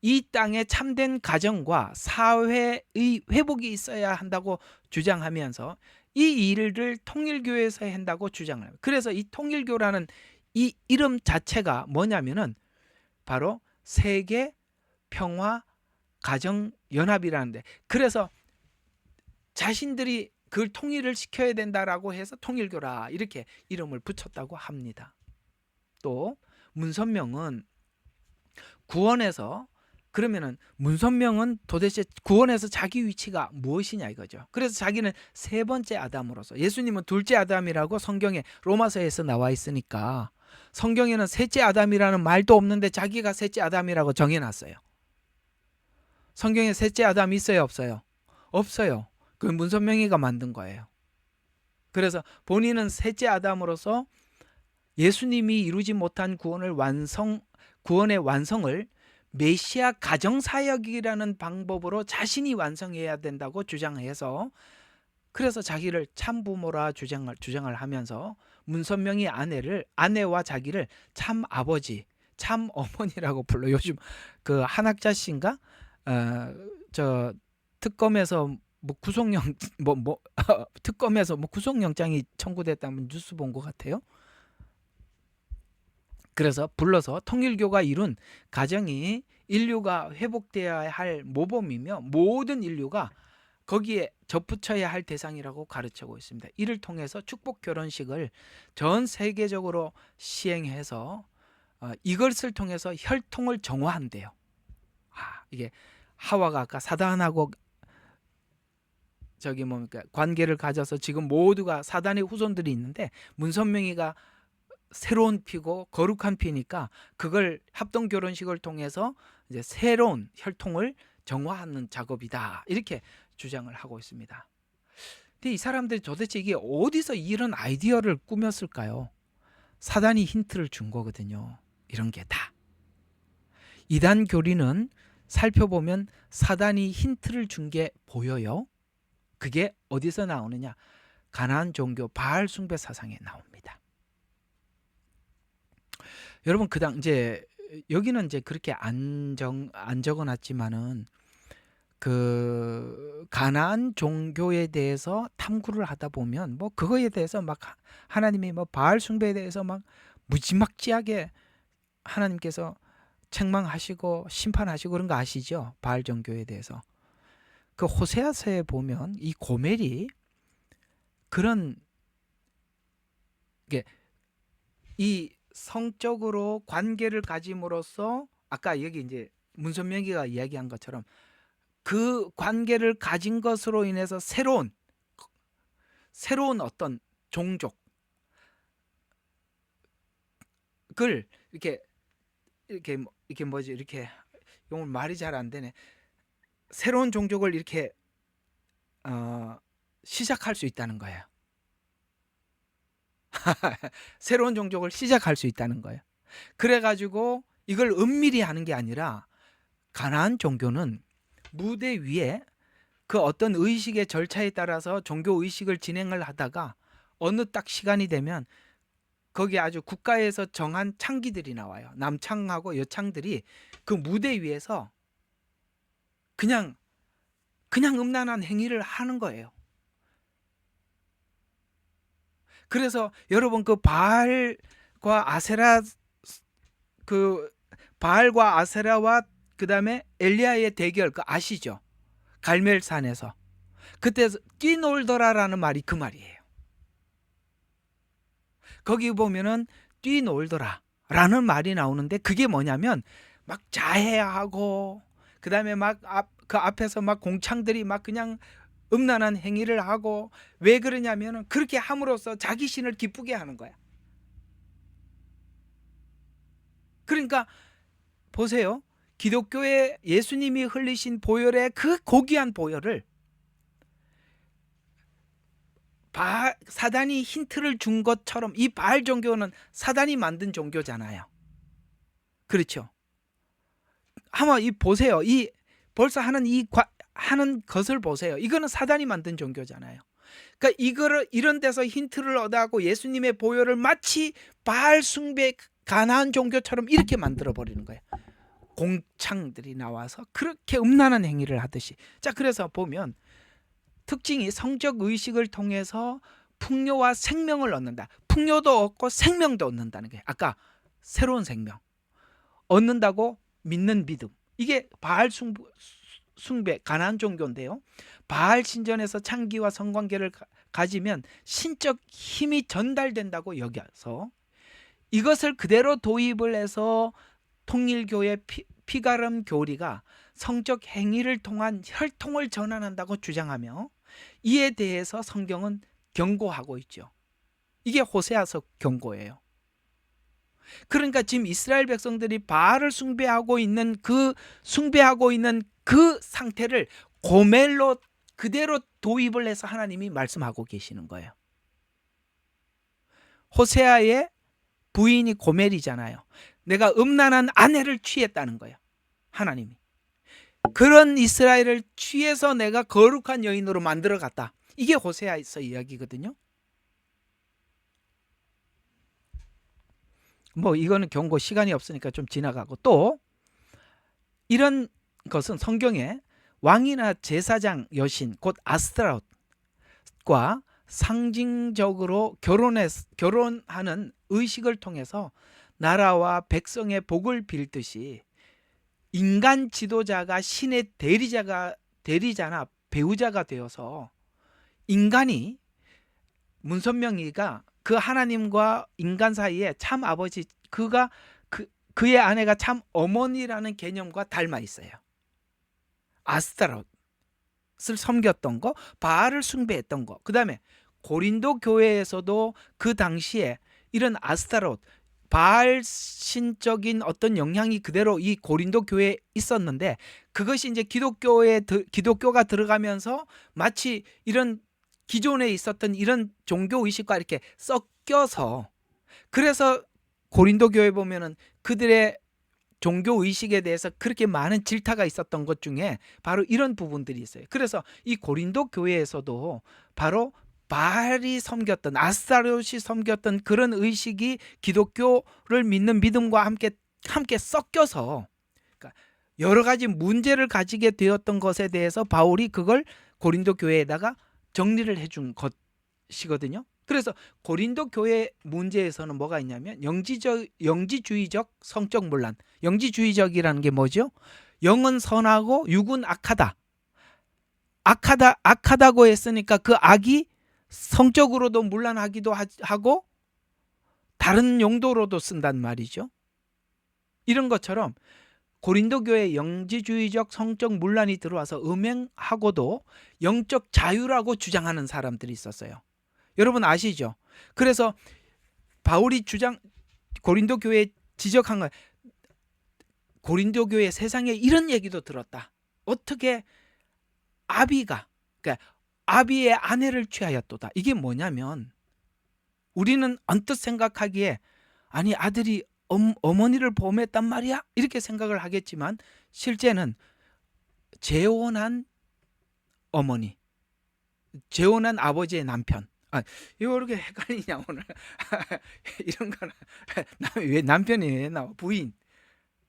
이 땅에 참된 가정과 사회의 회복이 있어야 한다고 주장하면서 이 일을 통일교에서 한다고 주장을 합니다. 그래서 이 통일교라는 이 이름 자체가 뭐냐면은 바로 세계 평화 가정 연합이라는데 그래서 자신들이 그걸 통일을 시켜야 된다라고 해서 통일교라 이렇게 이름을 붙였다고 합니다. 또 문선명은 구원에서 그러면은 문선명은 도대체 구원에서 자기 위치가 무엇이냐 이거죠. 그래서 자기는 세 번째 아담으로서 예수님은 둘째 아담이라고 성경에 로마서에서 나와 있으니까 성경에는 셋째 아담이라는 말도 없는데 자기가 셋째 아담이라고 정해놨어요. 성경에 셋째 아담 있어요 없어요? 없어요. 그 문선명이가 만든 거예요. 그래서 본인은 셋째 아담으로서 예수님이 이루지 못한 구원의 완성을 메시아 가정사역이라는 방법으로 자신이 완성해야 된다고 주장해서 그래서 자기를 참부모라 주장을 하면서 문선명이 아내와 자기를 참 아버지, 참 어머니라고 불러. 요즘 그 한학자 씨인가 저 특검에서 뭐 구속영 특검에서 뭐 구속영장이 청구됐다면 뉴스 본 것 같아요. 그래서 불러서 통일교가 이룬 가정이 인류가 회복되어야 할 모범이며 모든 인류가 거기에 접붙여야 할 대상이라고 가르치고 있습니다. 이를 통해서 축복 결혼식을 전 세계적으로 시행해서 이것을 통해서 혈통을 정화한대요. 이게 하와가 아까 사단하고 관계를 가져서 지금 모두가 사단의 후손들이 있는데 문선명이가 새로운 피고 거룩한 피니까 그걸 합동 결혼식을 통해서 이제 새로운 혈통을 정화하는 작업이다 이렇게 주장을 하고 있습니다. 근데 이 사람들이 도대체 이게 어디서 이런 아이디어를 꾸몄을까요? 사단이 힌트를 준 거거든요. 이런 게 다. 이단 교리는 살펴보면 사단이 힌트를 준 게 보여요. 그게 어디서 나오느냐? 가나안 종교 바알 숭배 사상에 나옵니다. 여러분 그당 이제 여기는 이제 그렇게 안 적어놨지만은 그 가나안 종교에 대해서 탐구를 하다 보면 뭐 그거에 대해서 막 하나님이 뭐 바알 숭배에 대해서 막 무지막지하게 하나님께서 책망하시고 심판하시고 그런 거 아시죠? 바알 종교에 대해서. 그 호세아서에 보면 이 고멜이 그런 게 이 성적으로 관계를 가짐으로써 아까 여기 이제 문선명이가 이야기한 것처럼 그 관계를 가진 것으로 인해서 새로운 어떤 종족을 이렇게 뭐지 이렇게 오늘 말이 잘 안 되네. 새로운 종족을 이렇게 시작할 수 있다는 거예요. 새로운 종족을 시작할 수 있다는 거예요. 그래가지고 이걸 은밀히 하는 게 아니라 가나안 종교는 무대 위에 그 어떤 의식의 절차에 따라서 종교 의식을 진행을 하다가 어느 딱 시간이 되면 거기에 아주 국가에서 정한 창기들이 나와요. 남창하고 여창들이 그 무대 위에서 그냥 음란한 행위를 하는 거예요. 그래서 여러분 그 바알과 아세라와 그다음에 엘리야의 대결 그 아시죠? 갈멜산에서 그때 뛰놀더라라는 말이 그 말이에요. 거기 보면은 뛰놀더라라는 말이 나오는데 그게 뭐냐면 막 자해하고 그다음에 막 그 앞에서 막 공창들이 막 그냥 음란한 행위를 하고 왜 그러냐면은 그렇게 함으로써 자기 신을 기쁘게 하는 거야. 그러니까 보세요. 기독교의 예수님이 흘리신 보혈의 그 고귀한 보혈을 사단이 힌트를 준 것처럼 이 바알 종교는 사단이 만든 종교잖아요. 그렇죠. 한번 보세요. 벌써 하는 것을 보세요. 이거는 사단이 만든 종교잖아요. 그러니까 이거를 이런 데서 힌트를 얻어가고 예수님의 보혈을 마치 바알 숭배 가나안 종교처럼 이렇게 만들어 버리는 거예요. 공창들이 나와서 그렇게 음란한 행위를 하듯이. 자, 그래서 보면 특징이 성적 의식을 통해서 풍요와 생명을 얻는다. 풍요도 얻고 생명도 얻는다는 거예요. 아까 새로운 생명 얻는다고 믿는 믿음. 이게 바알 숭배 가나안 종교인데요. 바알 신전에서 창기와 성관계를 가지면 신적 힘이 전달된다고 여겨서 이것을 그대로 도입을 해서 통일교의 피가름 교리가 성적 행위를 통한 혈통을 전환한다고 주장하며 이에 대해서 성경은 경고하고 있죠. 이게 호세아서 경고예요. 그러니까 지금 이스라엘 백성들이 바알을 숭배하고 있는 그 상태를 고멜로 그대로 도입을 해서 하나님이 말씀하고 계시는 거예요. 호세아의 부인이 고멜이잖아요. 내가 음란한 아내를 취했다는 거예요. 하나님이. 그런 이스라엘을 취해서 내가 거룩한 여인으로 만들어 갔다. 이게 호세아에서 이야기거든요. 뭐 이거는 경고 시간이 없으니까 좀 지나가고 또 이런 것은 성경에 왕이나 제사장 여신 곧 아스타롯과 상징적으로 결혼하는 의식을 통해서 나라와 백성의 복을 빌듯이 인간 지도자가 신의 대리자나 배우자가 되어서 인간이 문선명이가 그 하나님과 인간 사이에 참 아버지 그의 아내가 참 어머니라는 개념과 닮아 있어요. 아스타롯을 섬겼던 거, 바알을 숭배했던 거. 그다음에 고린도 교회에서도 그 당시에 이런 아스타롯 바알 신적인 어떤 영향이 그대로 이 고린도 교회에 있었는데 그것이 이제 기독교가 들어가면서 마치 이런 기존에 있었던 이런 종교 의식과 이렇게 섞여서 그래서 고린도 교회 보면은 그들의 종교 의식에 대해서 그렇게 많은 질타가 있었던 것 중에 바로 이런 부분들이 있어요. 그래서 이 고린도 교회에서도 바로 바알이 섬겼던 아스타롯이 섬겼던 그런 의식이 기독교를 믿는 믿음과 함께 섞여서 그러니까 여러 가지 문제를 가지게 되었던 것에 대해서 바울이 그걸 고린도 교회에다가 정리를 해준 것이거든요. 그래서 고린도 교회 문제에서는 뭐가 있냐면 영지주의적 성적 문란. 영지주의적이라는 게 뭐죠? 영은 선하고 육은 악하다고 했으니까 그 악이 성적으로도 문란하기도 하고 다른 용도로도 쓴단 말이죠. 이런 것처럼 고린도 교회에 영지주의적 성적 문란이 들어와서 음행하고도 영적 자유라고 주장하는 사람들이 있었어요. 여러분 아시죠? 그래서 바울이 고린도 교회에 지적한 거, 고린도 교회 세상에 이런 얘기도 들었다. 어떻게 그러니까 아비의 아내를 취하였도다. 이게 뭐냐면 우리는 언뜻 생각하기에 아니 아들이 어머니를 범했단 말이야? 이렇게 생각을 하겠지만 실제는 재혼한 어머니, 재혼한 아버지의 남편. 이거 이렇게 헷갈리냐 오늘. 이런 거는 왜 남편이 왜 나와? 부인.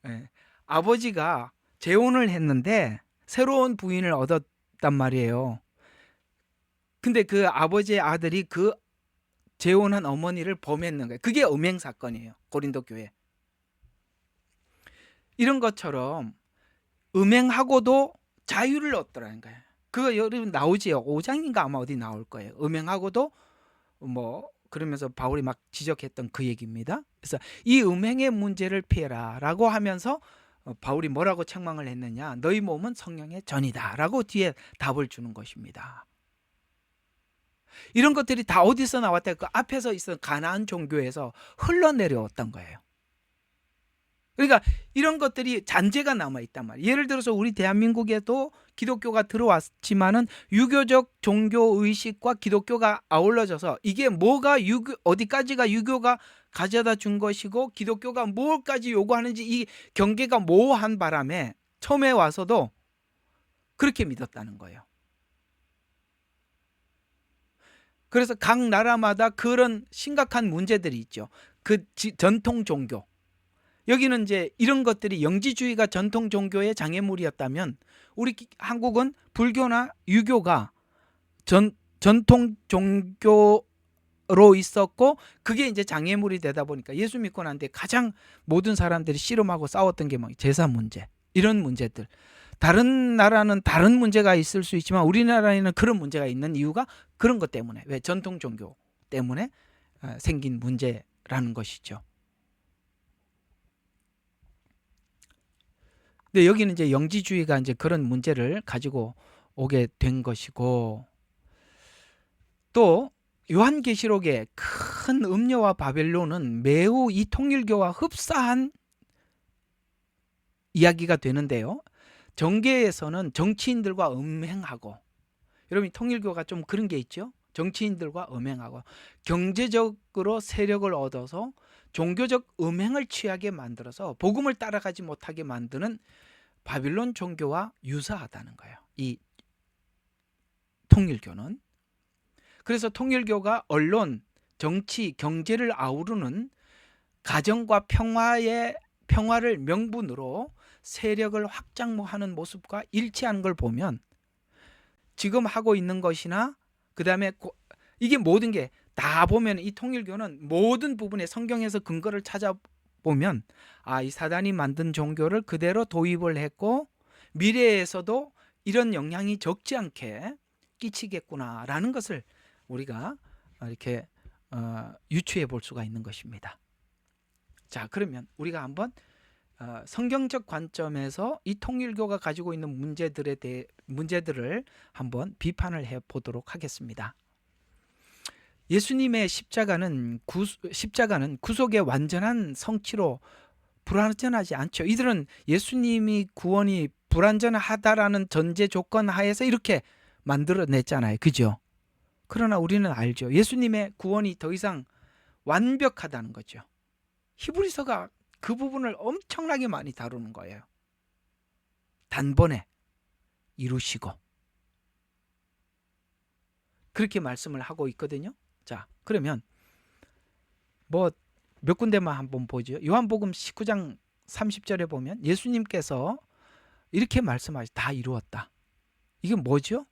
예. 아버지가 재혼을 했는데 새로운 부인을 얻었단 말이에요. 근데 그 아버지의 아들이 그 재혼한 어머니를 범했는 거예요. 그게 음행 사건이에요. 고린도 교회. 이런 것처럼 음행하고도 자유를 얻더라는 거예요. 그거 여러분 나오지요. 5장인가 아마 어디 나올 거예요. 음행하고도 뭐 그러면서 바울이 막 지적했던 그 얘기입니다. 그래서 이 음행의 문제를 피해라라고 하면서 바울이 뭐라고 책망을 했느냐? 너희 몸은 성령의 전이다라고 뒤에 답을 주는 것입니다. 이런 것들이 다 어디서 나왔다? 그 앞에서 있었던 가나안 종교에서 흘러내려왔던 거예요. 그러니까 이런 것들이 잔재가 남아있단 말이에요. 예를 들어서 우리 대한민국에도 기독교가 들어왔지만은 유교적 종교의식과 기독교가 아울러져서 이게 뭐가 어디까지가 유교가 가져다 준 것이고 기독교가 뭘까지 요구하는지 이 경계가 모호한 바람에 처음에 와서도 그렇게 믿었다는 거예요. 그래서 각 나라마다 그런 심각한 문제들이 있죠. 그 전통 종교. 여기는 이제 이런 것들이 영지주의가 전통 종교의 장애물이었다면 우리 한국은 불교나 유교가 전통 종교로 있었고 그게 이제 장애물이 되다 보니까 예수 믿고 난 뒤에 가장 모든 사람들이 씨름하고 싸웠던 게 뭐 제사 문제 이런 문제들. 다른 나라는 다른 문제가 있을 수 있지만 우리나라에는 그런 문제가 있는 이유가 그런 것 때문에 왜 전통 종교 때문에 생긴 문제라는 것이죠. 근데 여기는 이제 영지주의가 이제 그런 문제를 가지고 오게 된 것이고 또 요한계시록의 큰 음녀와 바벨론은 매우 이 통일교와 흡사한 이야기가 되는데요. 정계에서는 정치인들과 음행하고 여러분 통일교가 좀 그런 게 있죠. 정치인들과 음행하고 경제적으로 세력을 얻어서 종교적 음행을 취하게 만들어서 복음을 따라가지 못하게 만드는 바빌론 종교와 유사하다는 거예요. 이 통일교는. 그래서 통일교가 언론, 정치, 경제를 아우르는 가정과 평화를 명분으로 세력을 확장하는 모습과 일치하는 걸 보면 지금 하고 있는 것이나 그 다음에 이게 모든 게 다 보면 이 통일교는 모든 부분에 성경에서 근거를 찾아보면 이 사단이 만든 종교를 그대로 도입을 했고 미래에서도 이런 영향이 적지 않게 끼치겠구나라는 것을 우리가 이렇게 유추해 볼 수가 있는 것입니다. 자, 그러면 우리가 한번 성경적 관점에서 이 통일교가 가지고 있는 문제들을 한번 비판을 해 보도록 하겠습니다. 예수님의 십자가는 구속의 완전한 성취로 불완전하지 않죠. 이들은 예수님이 구원이 불완전하다라는 전제 조건 하에서 이렇게 만들어냈잖아요. 그죠? 그러나 우리는 알죠. 예수님의 구원이 더 이상 완벽하다는 거죠. 히브리서가 그 부분을 엄청나게 많이 다루는 거예요. 단번에 이루시고 그렇게 말씀을 하고 있거든요. 자, 그러면 뭐 몇 군데만 한번 보죠. 요한복음 19장 30절에 보면 예수님께서 이렇게 말씀하시 다 이루었다. 이게 뭐죠?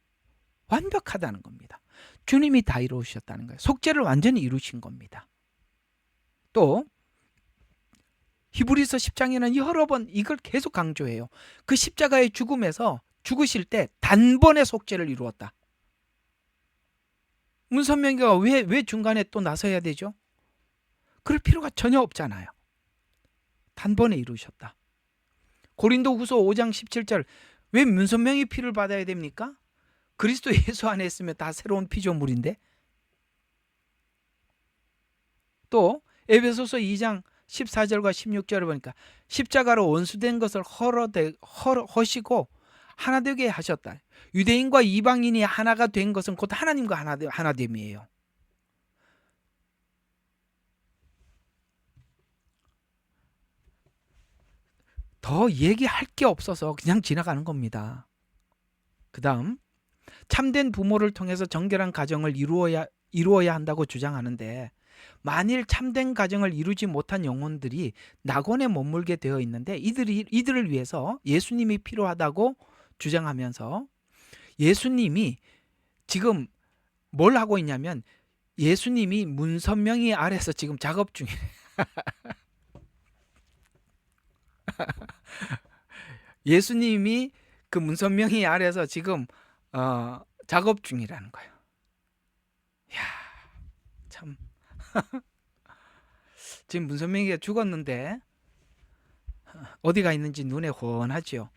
완벽하다는 겁니다. 주님이 다 이루셨다는 거예요. 속죄를 완전히 이루신 겁니다. 또 히브리서 10장에는 여러 번 이걸 계속 강조해요. 그 십자가의 죽음에서 죽으실 때 단번에 속죄를 이루었다. 문선명이가 왜 중간에 또 나서야 되죠? 그럴 필요가 전혀 없잖아요. 단번에 이루셨다. 고린도후서 5장 17절 왜 문선명이 피를 받아야 됩니까? 그리스도 예수 안에 있으면 다 새로운 피조물인데. 또 에베소서 2장 14절과 16절을 보니까 십자가로 원수된 것을 허시고 하나 되게 하셨다. 유대인과 이방인이 하나가 된 것은 곧 하나님과 하나됨이에요. 더 얘기할 게 없어서 그냥 지나가는 겁니다. 그 다음, 참된 부모를 통해서 정결한 가정을 이루어야 한다고 주장하는데, 만일 참된 가정을 이루지 못한 영혼들이 낙원에 머물게 되어 있는데 이들을 위해서 예수님이 필요하다고 주장하면서, 예수님이 지금 뭘 하고 있냐면 예수님이 문선명이 아래서 지금 작업 중이에요. 예수님이 그 문선명이 아래서 지금 작업 중이라는 거예요. 이야, 참. 지금 문선명이가 죽었는데 어디가 있는지 눈에 훤하죠.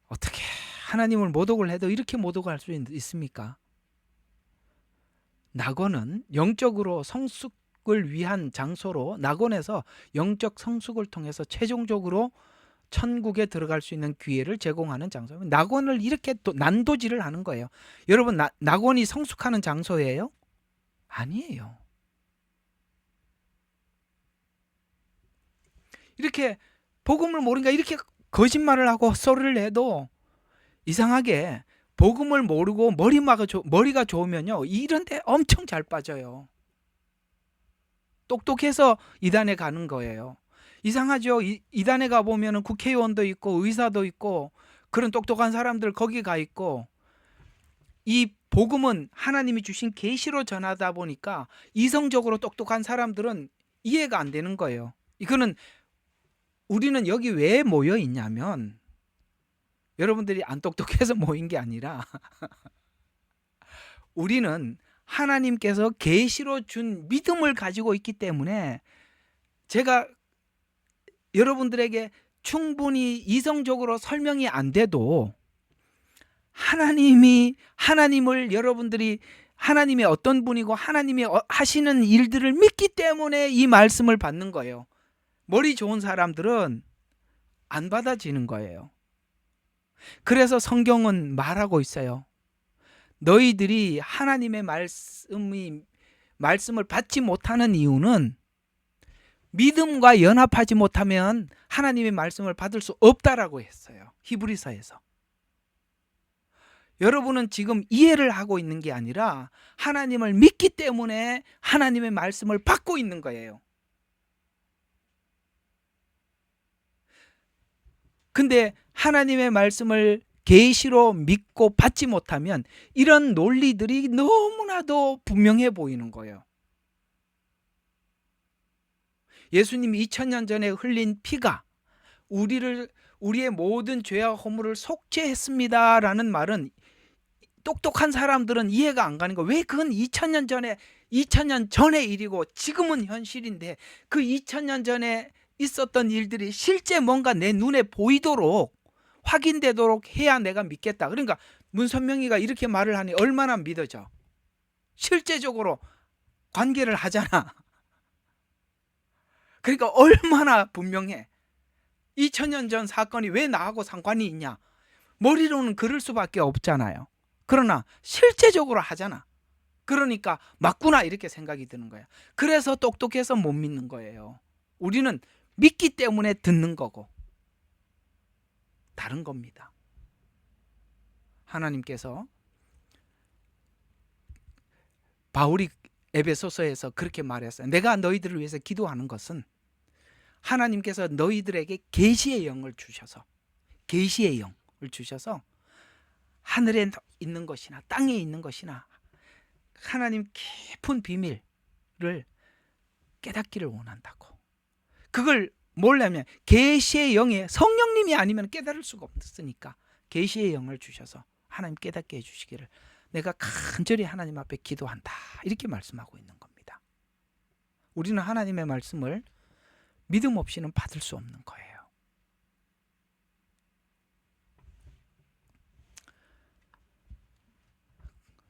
어떻게 하나님을 모독을 해도 이렇게 모독할 수 있습니까? 낙원은 영적으로 성숙을 위한 장소로, 낙원에서 영적 성숙을 통해서 최종적으로 천국에 들어갈 수 있는 기회를 제공하는 장소예요. 낙원을 이렇게 또 난도질을 하는 거예요. 여러분, 낙원이 성숙하는 장소예요? 아니에요. 이렇게 복음을 모르니까 이렇게 거짓말을 하고 헛소리를 해도 이상하게 복음을 모르고 머리가 좋으면요, 이런 데 엄청 잘 빠져요. 똑똑해서 이단에 가는 거예요. 이상하죠. 이단에 가보면 국회의원도 있고 의사도 있고 그런 똑똑한 사람들 거기 가 있고, 이 복음은 하나님이 주신 계시로 전하다 보니까 이성적으로 똑똑한 사람들은 이해가 안 되는 거예요. 이거는 우리는 여기 왜 모여 있냐면 여러분들이 안 똑똑해서 모인 게 아니라 우리는 하나님께서 계시로 준 믿음을 가지고 있기 때문에, 제가 여러분들에게 충분히 이성적으로 설명이 안 돼도 하나님을 여러분들이 하나님이 어떤 분이고 하나님이 하시는 일들을 믿기 때문에 이 말씀을 받는 거예요. 머리 좋은 사람들은 안 받아지는 거예요. 그래서 성경은 말하고 있어요. 너희들이 하나님의 말씀을 받지 못하는 이유는 믿음과 연합하지 못하면 하나님의 말씀을 받을 수 없다라고 했어요. 히브리서에서. 여러분은 지금 이해를 하고 있는 게 아니라 하나님을 믿기 때문에 하나님의 말씀을 받고 있는 거예요. 근데 하나님의 말씀을 계시로 믿고 받지 못하면 이런 논리들이 너무나도 분명해 보이는 거예요. 예수님이 2000년 전에 흘린 피가 우리의 모든 죄와 허물을 속죄했습니다라는 말은 똑똑한 사람들은 이해가 안 가는 거예요. 왜 그건 2000년 전의 일이고 지금은 현실인데 그 2000년 전에 있었던 일들이 실제 뭔가 내 눈에 보이도록 확인되도록 해야 내가 믿겠다. 그러니까 문선명이가 이렇게 말을 하니 얼마나 믿어져. 실제적으로 관계를 하잖아. 그러니까 얼마나 분명해. 2000년 전 사건이 왜 나하고 상관이 있냐. 머리로는 그럴 수밖에 없잖아요. 그러나 실제적으로 하잖아. 그러니까 맞구나 이렇게 생각이 드는 거야. 그래서 똑똑해서 못 믿는 거예요. 우리는 믿기 때문에 듣는 거고 다른 겁니다. 하나님께서 바울이 에베소서에서 그렇게 말했어요. 내가 너희들을 위해서 기도하는 것은 하나님께서 너희들에게 계시의 영을 주셔서, 계시의 영을 주셔서 하늘에 있는 것이나 땅에 있는 것이나 하나님 깊은 비밀을 깨닫기를 원한다고. 그걸 뭐냐면 계시의 영에 성령님이 아니면 깨달을 수가 없으니까 계시의 영을 주셔서 하나님 깨닫게 해주시기를 내가 간절히 하나님 앞에 기도한다 이렇게 말씀하고 있는 겁니다. 우리는 하나님의 말씀을 믿음 없이는 받을 수 없는 거예요.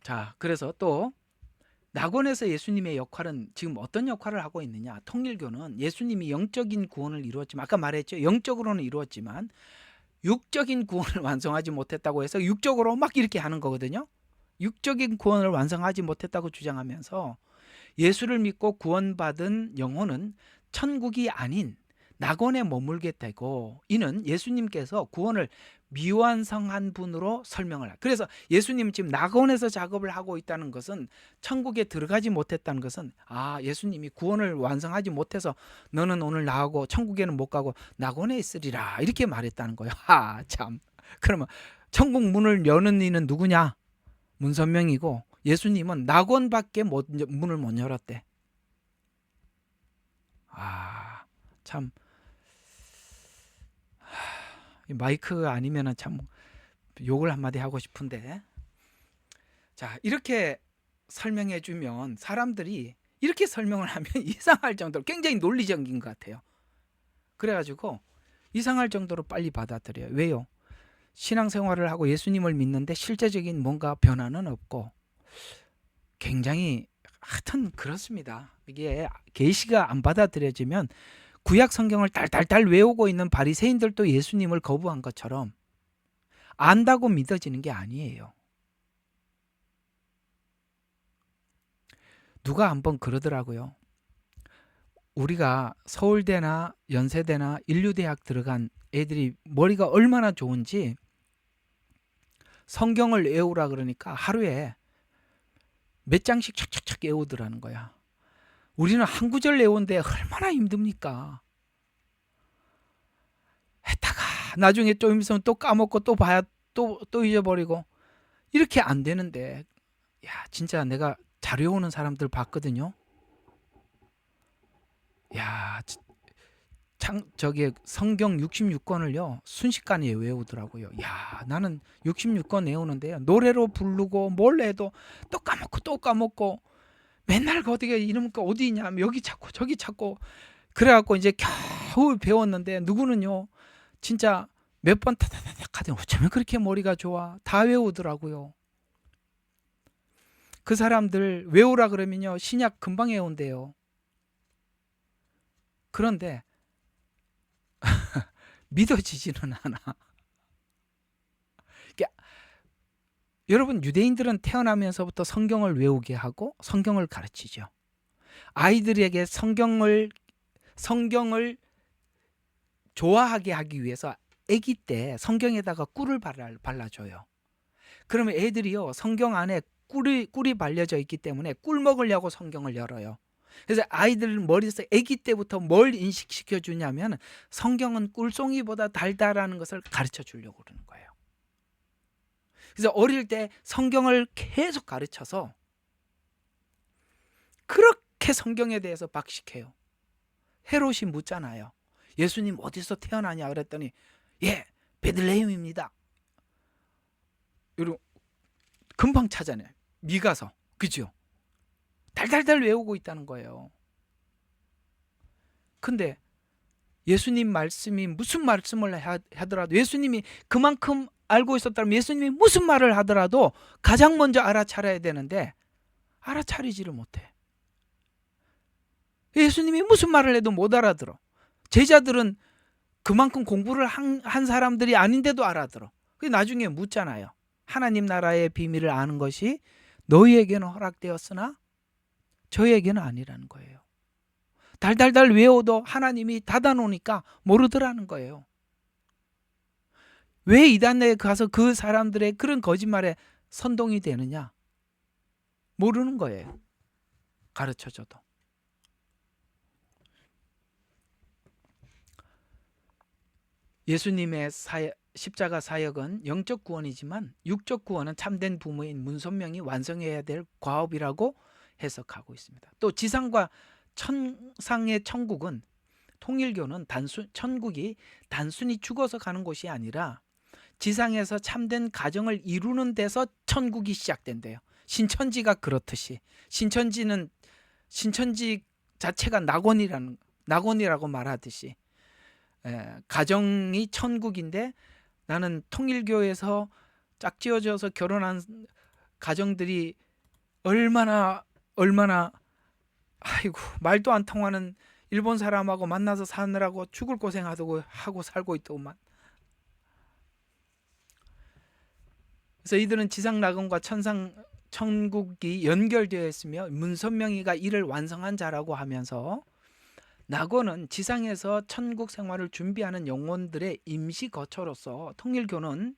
자, 그래서 또 낙원에서 예수님의 역할은 지금 어떤 역할을 하고 있느냐. 통일교는 예수님이 영적인 구원을 이루었지만, 아까 말했죠, 영적으로는 이루었지만 육적인 구원을 완성하지 못했다고 해서 육적으로 막 이렇게 하는 거거든요. 육적인 구원을 완성하지 못했다고 주장하면서 예수를 믿고 구원받은 영혼은 천국이 아닌 낙원에 머물게 되고, 이는 예수님께서 구원을 미완성한 분으로 설명을. 그래서 예수님 지금 낙원에서 작업을 하고 있다는 것은, 천국에 들어가지 못했다는 것은, 예수님이 구원을 완성하지 못해서 너는 오늘 나하고 천국에는 못 가고 낙원에 있으리라, 이렇게 말했다는 거예요. 참. 그러면 천국 문을 여는 이는 누구냐? 문선명이고, 예수님은 낙원밖에 문을 못 열었대. 참. 마이크가 아니면은 참 욕을 한마디 하고 싶은데, 자, 이렇게 설명해 주면 사람들이 이렇게 설명을 하면 이상할 정도로 굉장히 논리적인 것 같아요. 그래가지고 이상할 정도로 빨리 받아들여요. 왜요? 신앙생활을 하고 예수님을 믿는데 실제적인 뭔가 변화는 없고, 굉장히 하여튼 그렇습니다. 이게 계시가 안 받아들여지면 구약 성경을 달달달 외우고 있는 바리새인들도 예수님을 거부한 것처럼 안다고 믿어지는 게 아니에요. 누가 한번 그러더라고요. 우리가 서울대나 연세대나 인류대학 들어간 애들이 머리가 얼마나 좋은지 성경을 외우라 그러니까 하루에 몇 장씩 착착착 외우더라는 거야. 우리는 한 구절 외우는데 얼마나 힘듭니까? 했다가 나중에 좀 있으면 또 까먹고 또 봐야 또 잊어버리고, 이렇게 안 되는데, 진짜 내가 잘 외우는 사람들 봤거든요. 저기 성경 66권을요 순식간에 외우더라고요. 나는 66권 외우는데요, 노래로 부르고 뭘 해도 또 까먹고 맨날 어디가 이름 어디 있냐 여기 찾고 저기 찾고, 그래갖고 이제 겨우 배웠는데, 누구는요 진짜 몇 번 타다닥 하더니 어쩌면 그렇게 머리가 좋아, 다 외우더라고요. 그 사람들 외우라 그러면요 신약 금방 외운대요. 그런데 믿어지지는 않아. 여러분, 유대인들은 태어나면서부터 성경을 외우게 하고 성경을 가르치죠. 아이들에게 성경을 좋아하게 하기 위해서 아기 때 성경에다가 꿀을 발라줘요. 그러면 애들이요 성경 안에 꿀이 발려져 있기 때문에 꿀 먹으려고 성경을 열어요. 그래서 아이들 머리에서 아기 때부터 뭘 인식시켜 주냐면, 성경은 꿀송이보다 달달하는 것을 가르쳐 주려고 그러는 거예요. 그래서 어릴 때 성경을 계속 가르쳐서 그렇게 성경에 대해서 박식해요. 헤롯이 묻잖아요. 예수님 어디서 태어나냐 그랬더니, 베들레헴입니다. 여러분 금방 찾아내요. 미가서. 그죠? 달달달 외우고 있다는 거예요. 근데 예수님 말씀이 무슨 말씀을 하더라도, 예수님이 그만큼 알고 있었다면 예수님이 무슨 말을 하더라도 가장 먼저 알아차려야 되는데 알아차리지를 못해. 예수님이 무슨 말을 해도 못 알아들어. 제자들은 그만큼 공부를 한 사람들이 아닌데도 알아들어. 나중에 묻잖아요. 하나님 나라의 비밀을 아는 것이 너희에게는 허락되었으나 저희에게는 아니라는 거예요. 달달달 외워도 하나님이 닫아놓으니까 모르더라는 거예요. 왜 이단에 가서 그 사람들의 그런 거짓말에 선동이 되느냐? 모르는 거예요. 가르쳐줘도. 예수님의 십자가 사역은 영적 구원이지만 육적 구원은 참된 부모인 문선명이 완성해야 될 과업이라고 해석하고 있습니다. 또 지상과 천상의 천국은, 통일교는 천국이 단순히 죽어서 가는 곳이 아니라 지상에서 참된 가정을 이루는 데서 천국이 시작된대요. 신천지가 그렇듯이, 신천지 자체가 낙원이라고 말하듯이, 가정이 천국인데, 나는 통일교에서 짝지어져서 결혼한 가정들이 얼마나 말도 안 통하는 일본 사람하고 만나서 사느라고 죽을 고생하고 살고 있더구만. 그래서 이들은 지상 낙원과 천국이 연결되어 있으며 문선명이가 이를 완성한 자라고 하면서 낙원은 지상에서 천국 생활을 준비하는 영혼들의 임시 거처로서 통일교는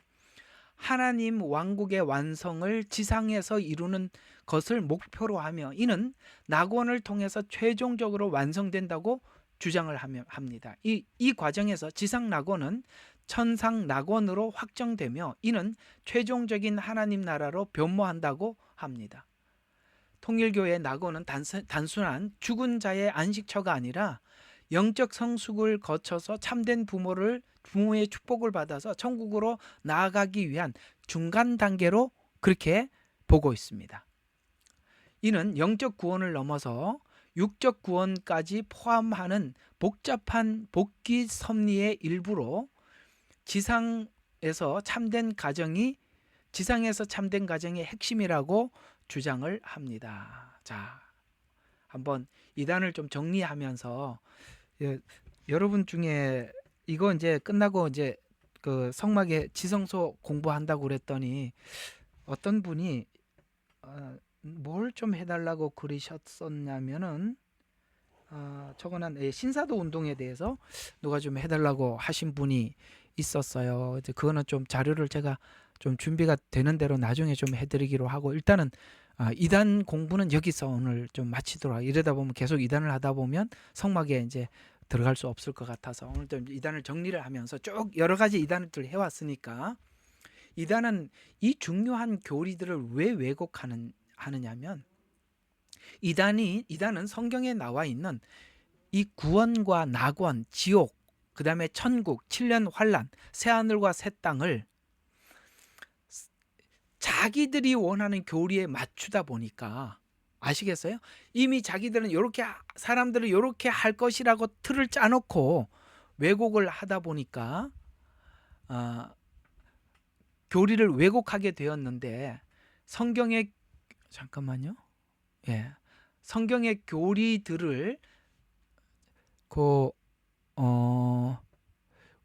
하나님 왕국의 완성을 지상에서 이루는 것을 목표로 하며 이는 낙원을 통해서 최종적으로 완성된다고 주장을 합니다. 이 과정에서 지상 낙원은 천상 낙원으로 확정되며 이는 최종적인 하나님 나라로 변모한다고 합니다. 통일교의 낙원은 단순한 죽은 자의 안식처가 아니라 영적 성숙을 거쳐서 참된 부모의 축복을 받아서 천국으로 나아가기 위한 중간 단계로 그렇게 보고 있습니다. 이는 영적 구원을 넘어서 육적 구원까지 포함하는 복잡한 복귀 섭리의 일부로 지상에서 참된 가정의 핵심이라고 주장을 합니다. 자, 한번 이단을 좀 정리하면서 여러분 중에 이거 이제 끝나고 이제 그 성막에 지성소 공부한다고 그랬더니 어떤 분이 뭘 좀 해달라고 그러셨었냐면은 저거는 신사도 운동에 대해서 누가 좀 해달라고 하신 분이 있었어요. 이제 그거는 좀 자료를 제가 좀 준비가 되는 대로 나중에 좀 해드리기로 하고 일단은 이단 공부는 여기서 오늘 좀 마치도록 이러다 보면 계속 이단을 하다 보면 성막에 이제 들어갈 수 없을 것 같아서 오늘 좀 이단을 정리를 하면서 쭉 여러 가지 이단을 해왔으니까 이단은 이 중요한 교리들을 왜 왜곡하느냐면 이단은 성경에 나와 있는 이 구원과 낙원, 지옥, 그 다음에 천국, 7년 환란, 새하늘과 새 땅을 자기들이 원하는 교리에 맞추다 보니까 아시겠어요? 이미 자기들은 이렇게 사람들은 이렇게 할 것이라고 틀을 짜놓고 왜곡을 하다 보니까 교리를 왜곡하게 되었는데 성경의 잠깐만요. 예, 성경의 교리들을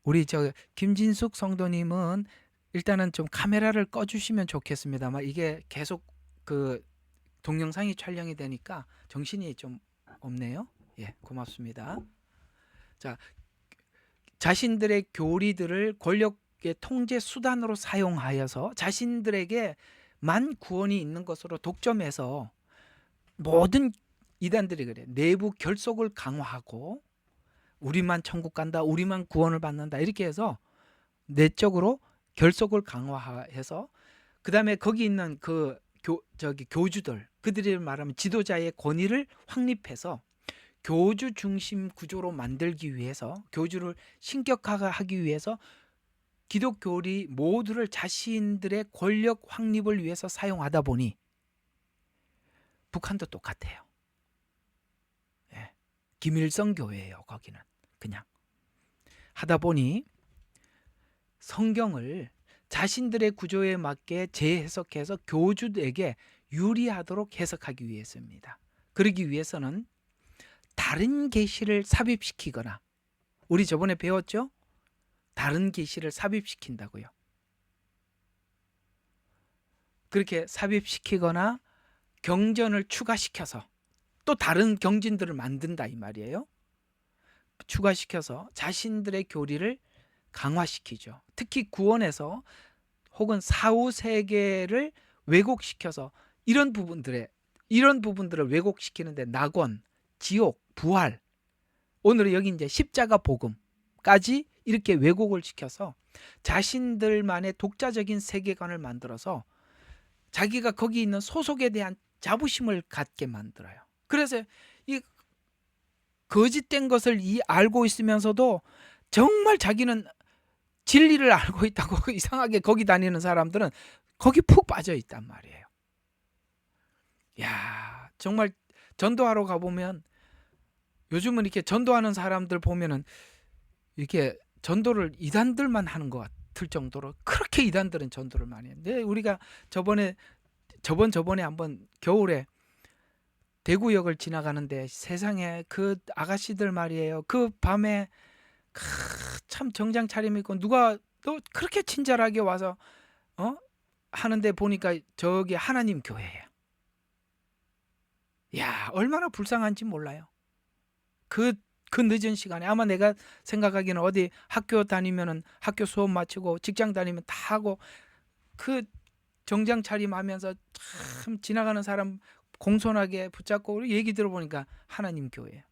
우리 저 김진숙 성도님은 일단은 좀 카메라를 꺼주시면 좋겠습니다만 이게 계속 그 동영상이 촬영이 되니까 정신이 좀 없네요. 예, 고맙습니다. 자, 자신들의 교리들을 권력의 통제 수단으로 사용하여서 자신들에게만 구원이 있는 것으로 독점해서 모든 이단들이 그래. 내부 결속을 강화하고 우리만 천국 간다, 우리만 구원을 받는다 이렇게 해서 내적으로 결속을 강화해서 그 다음에 거기 있는 그 교주들 그들이 말하면 지도자의 권위를 확립해서 교주 중심 구조로 만들기 위해서 교주를 신격화하기 위해서 기독교리 모두를 자신들의 권력 확립을 위해서 사용하다 보니 북한도 똑같아요. 예. 김일성 교회예요. 거기는 그냥 하다 보니 성경을 자신들의 구조에 맞게 재해석해서 교주들에게 유리하도록 해석하기 위해서입니다. 그러기 위해서는 다른 계시를 삽입시키거나 우리 저번에 배웠죠? 다른 계시를 삽입시킨다고요. 그렇게 삽입시키거나 경전을 추가시켜서 또 다른 경진들을 만든다 이 말이에요. 추가시켜서 자신들의 교리를 강화시키죠. 특히 구원에서 혹은 사후 세계를 왜곡시켜서 이런 부분들을 왜곡시키는데 낙원, 지옥, 부활, 오늘은 여기 이제 십자가 복음까지 이렇게 왜곡을 시켜서 자신들만의 독자적인 세계관을 만들어서 자기가 거기 있는 소속에 대한 자부심을 갖게 만들어요. 그래서 이 거짓된 것을 알고 있으면서도 정말 자기는 진리를 알고 있다고 이상하게 거기 다니는 사람들은 거기 푹 빠져 있단 말이에요. 야, 정말 전도하러 가보면 요즘은 이렇게 전도하는 사람들 보면은 이렇게 전도를 이단들만 하는 것 같을 정도로 그렇게 이단들은 전도를 많이 해요. 근데 우리가 저번에 한번 겨울에 대구역을 지나가는데 세상에 그 아가씨들 말이에요. 그 밤에 참 정장 차림 입고 누가 또 그렇게 친절하게 와서 하는데 보니까 저기 하나님 교회예요. 야, 얼마나 불쌍한지 몰라요. 그 그 늦은 시간에 아마 내가 생각하기에는 어디 학교 다니면은 학교 수업 마치고 직장 다니면 다 하고 그 정장 차림하면서 참 지나가는 사람 공손하게 붙잡고 우리 얘기 들어보니까 하나님 교회예요.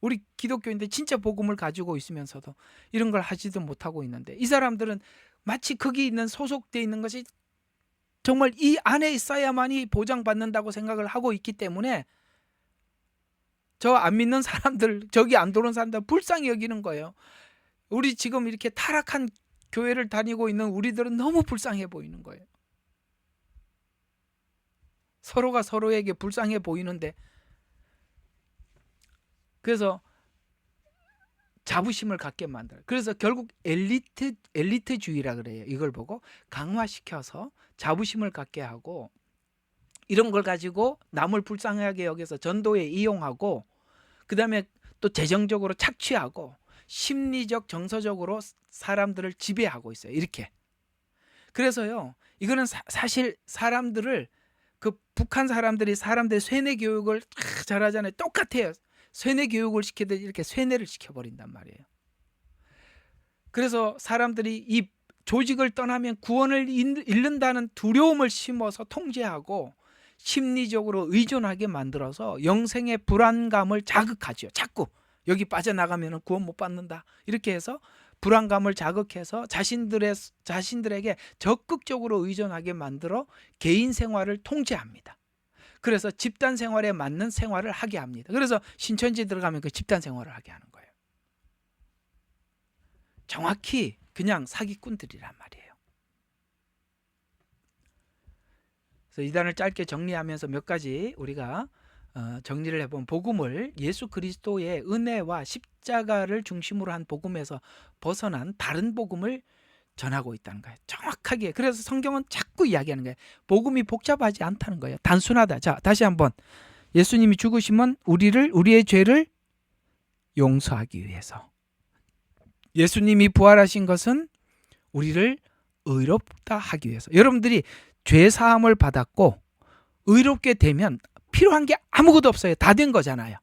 우리 기독교인들 진짜 복음을 가지고 있으면서도 이런 걸 하지도 못하고 있는데 이 사람들은 마치 거기 있는 소속돼 있는 것이 정말 이 안에 있어야만이 보장받는다고 생각을 하고 있기 때문에 저 안 믿는 사람들, 저기 안 들어온 사람들 불쌍히 여기는 거예요. 우리 지금 이렇게 타락한 교회를 다니고 있는 우리들은 너무 불쌍해 보이는 거예요. 서로가 서로에게 불쌍해 보이는데 그래서 자부심을 갖게 만들어요. 그래서 결국 엘리트주의라 그래요. 이걸 보고 강화시켜서 자부심을 갖게 하고 이런 걸 가지고 남을 불쌍하게 여겨서 전도에 이용하고 그다음에 또 재정적으로 착취하고 심리적 정서적으로 사람들을 지배하고 있어요. 이렇게. 그래서요. 이거는 사실 사람들을 그 북한 사람들이 사람들 쇠뇌 교육을 잘하잖아요. 똑같아요. 쇠뇌 교육을 시키듯 이렇게 쇠뇌를 시켜버린단 말이에요. 그래서 사람들이 이 조직을 떠나면 구원을 잃는다는 두려움을 심어서 통제하고 심리적으로 의존하게 만들어서 영생의 불안감을 자극하죠. 자꾸 여기 빠져나가면 구원 못 받는다. 이렇게 해서 불안감을 자극해서 자신들에게 적극적으로 의존하게 만들어 개인 생활을 통제합니다. 그래서 집단 생활에 맞는 생활을 하게 합니다. 그래서 신천지 들어가면 그 집단 생활을 하게 하는 거예요. 정확히 그냥 사기꾼들이란 말이에요. 그래서 이단을 짧게 정리하면서 몇 가지 우리가 정리를 해보면 복음을 예수 그리스도의 은혜와 십자가를 중심으로 한 복음에서 벗어난 다른 복음을 전하고 있다는 거예요. 정확하게. 그래서 성경은 자꾸 이야기하는 거예요. 복음이 복잡하지 않다는 거예요. 단순하다. 자, 다시 한번. 예수님이 죽으시면 우리의 죄를 용서하기 위해서. 예수님이 부활하신 것은 우리를 의롭다 하기 위해서. 여러분들이 죄 사함을 받았고 의롭게 되면 필요한 게 아무것도 없어요. 다 된 거잖아요.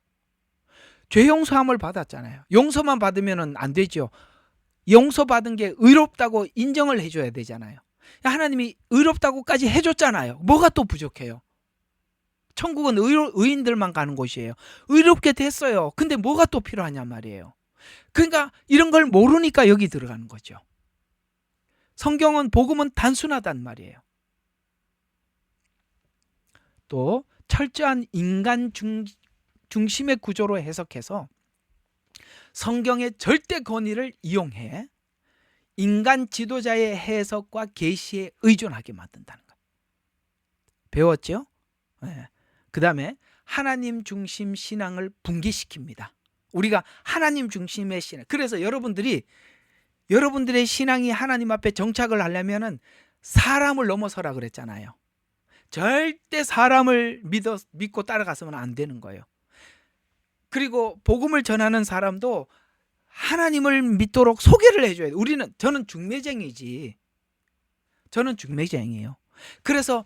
죄 용서함을 받았잖아요. 용서만 받으면 안 되죠. 용서받은 게 의롭다고 인정을 해줘야 되잖아요. 하나님이 의롭다고까지 해줬잖아요. 뭐가 또 부족해요? 천국은 의인들만 가는 곳이에요. 의롭게 됐어요. 근데 뭐가 또 필요하냐 말이에요. 그러니까 이런 걸 모르니까 여기 들어가는 거죠. 성경은 복음은 단순하단 말이에요. 또 철저한 인간 중심의 구조로 해석해서 성경의 절대 권위를 이용해 인간 지도자의 해석과 계시에 의존하게 만든다는 거예요. 배웠죠? 네. 그 다음에 하나님 중심 신앙을 붕괴시킵니다. 우리가 하나님 중심의 신앙. 그래서 여러분들의 신앙이 하나님 앞에 정착을 하려면은 사람을 넘어서라 그랬잖아요. 절대 사람을 믿고 따라가서는 안 되는 거예요. 그리고 복음을 전하는 사람도 하나님을 믿도록 소개를 해줘야 돼요. 저는 중매쟁이지. 저는 중매쟁이에요. 그래서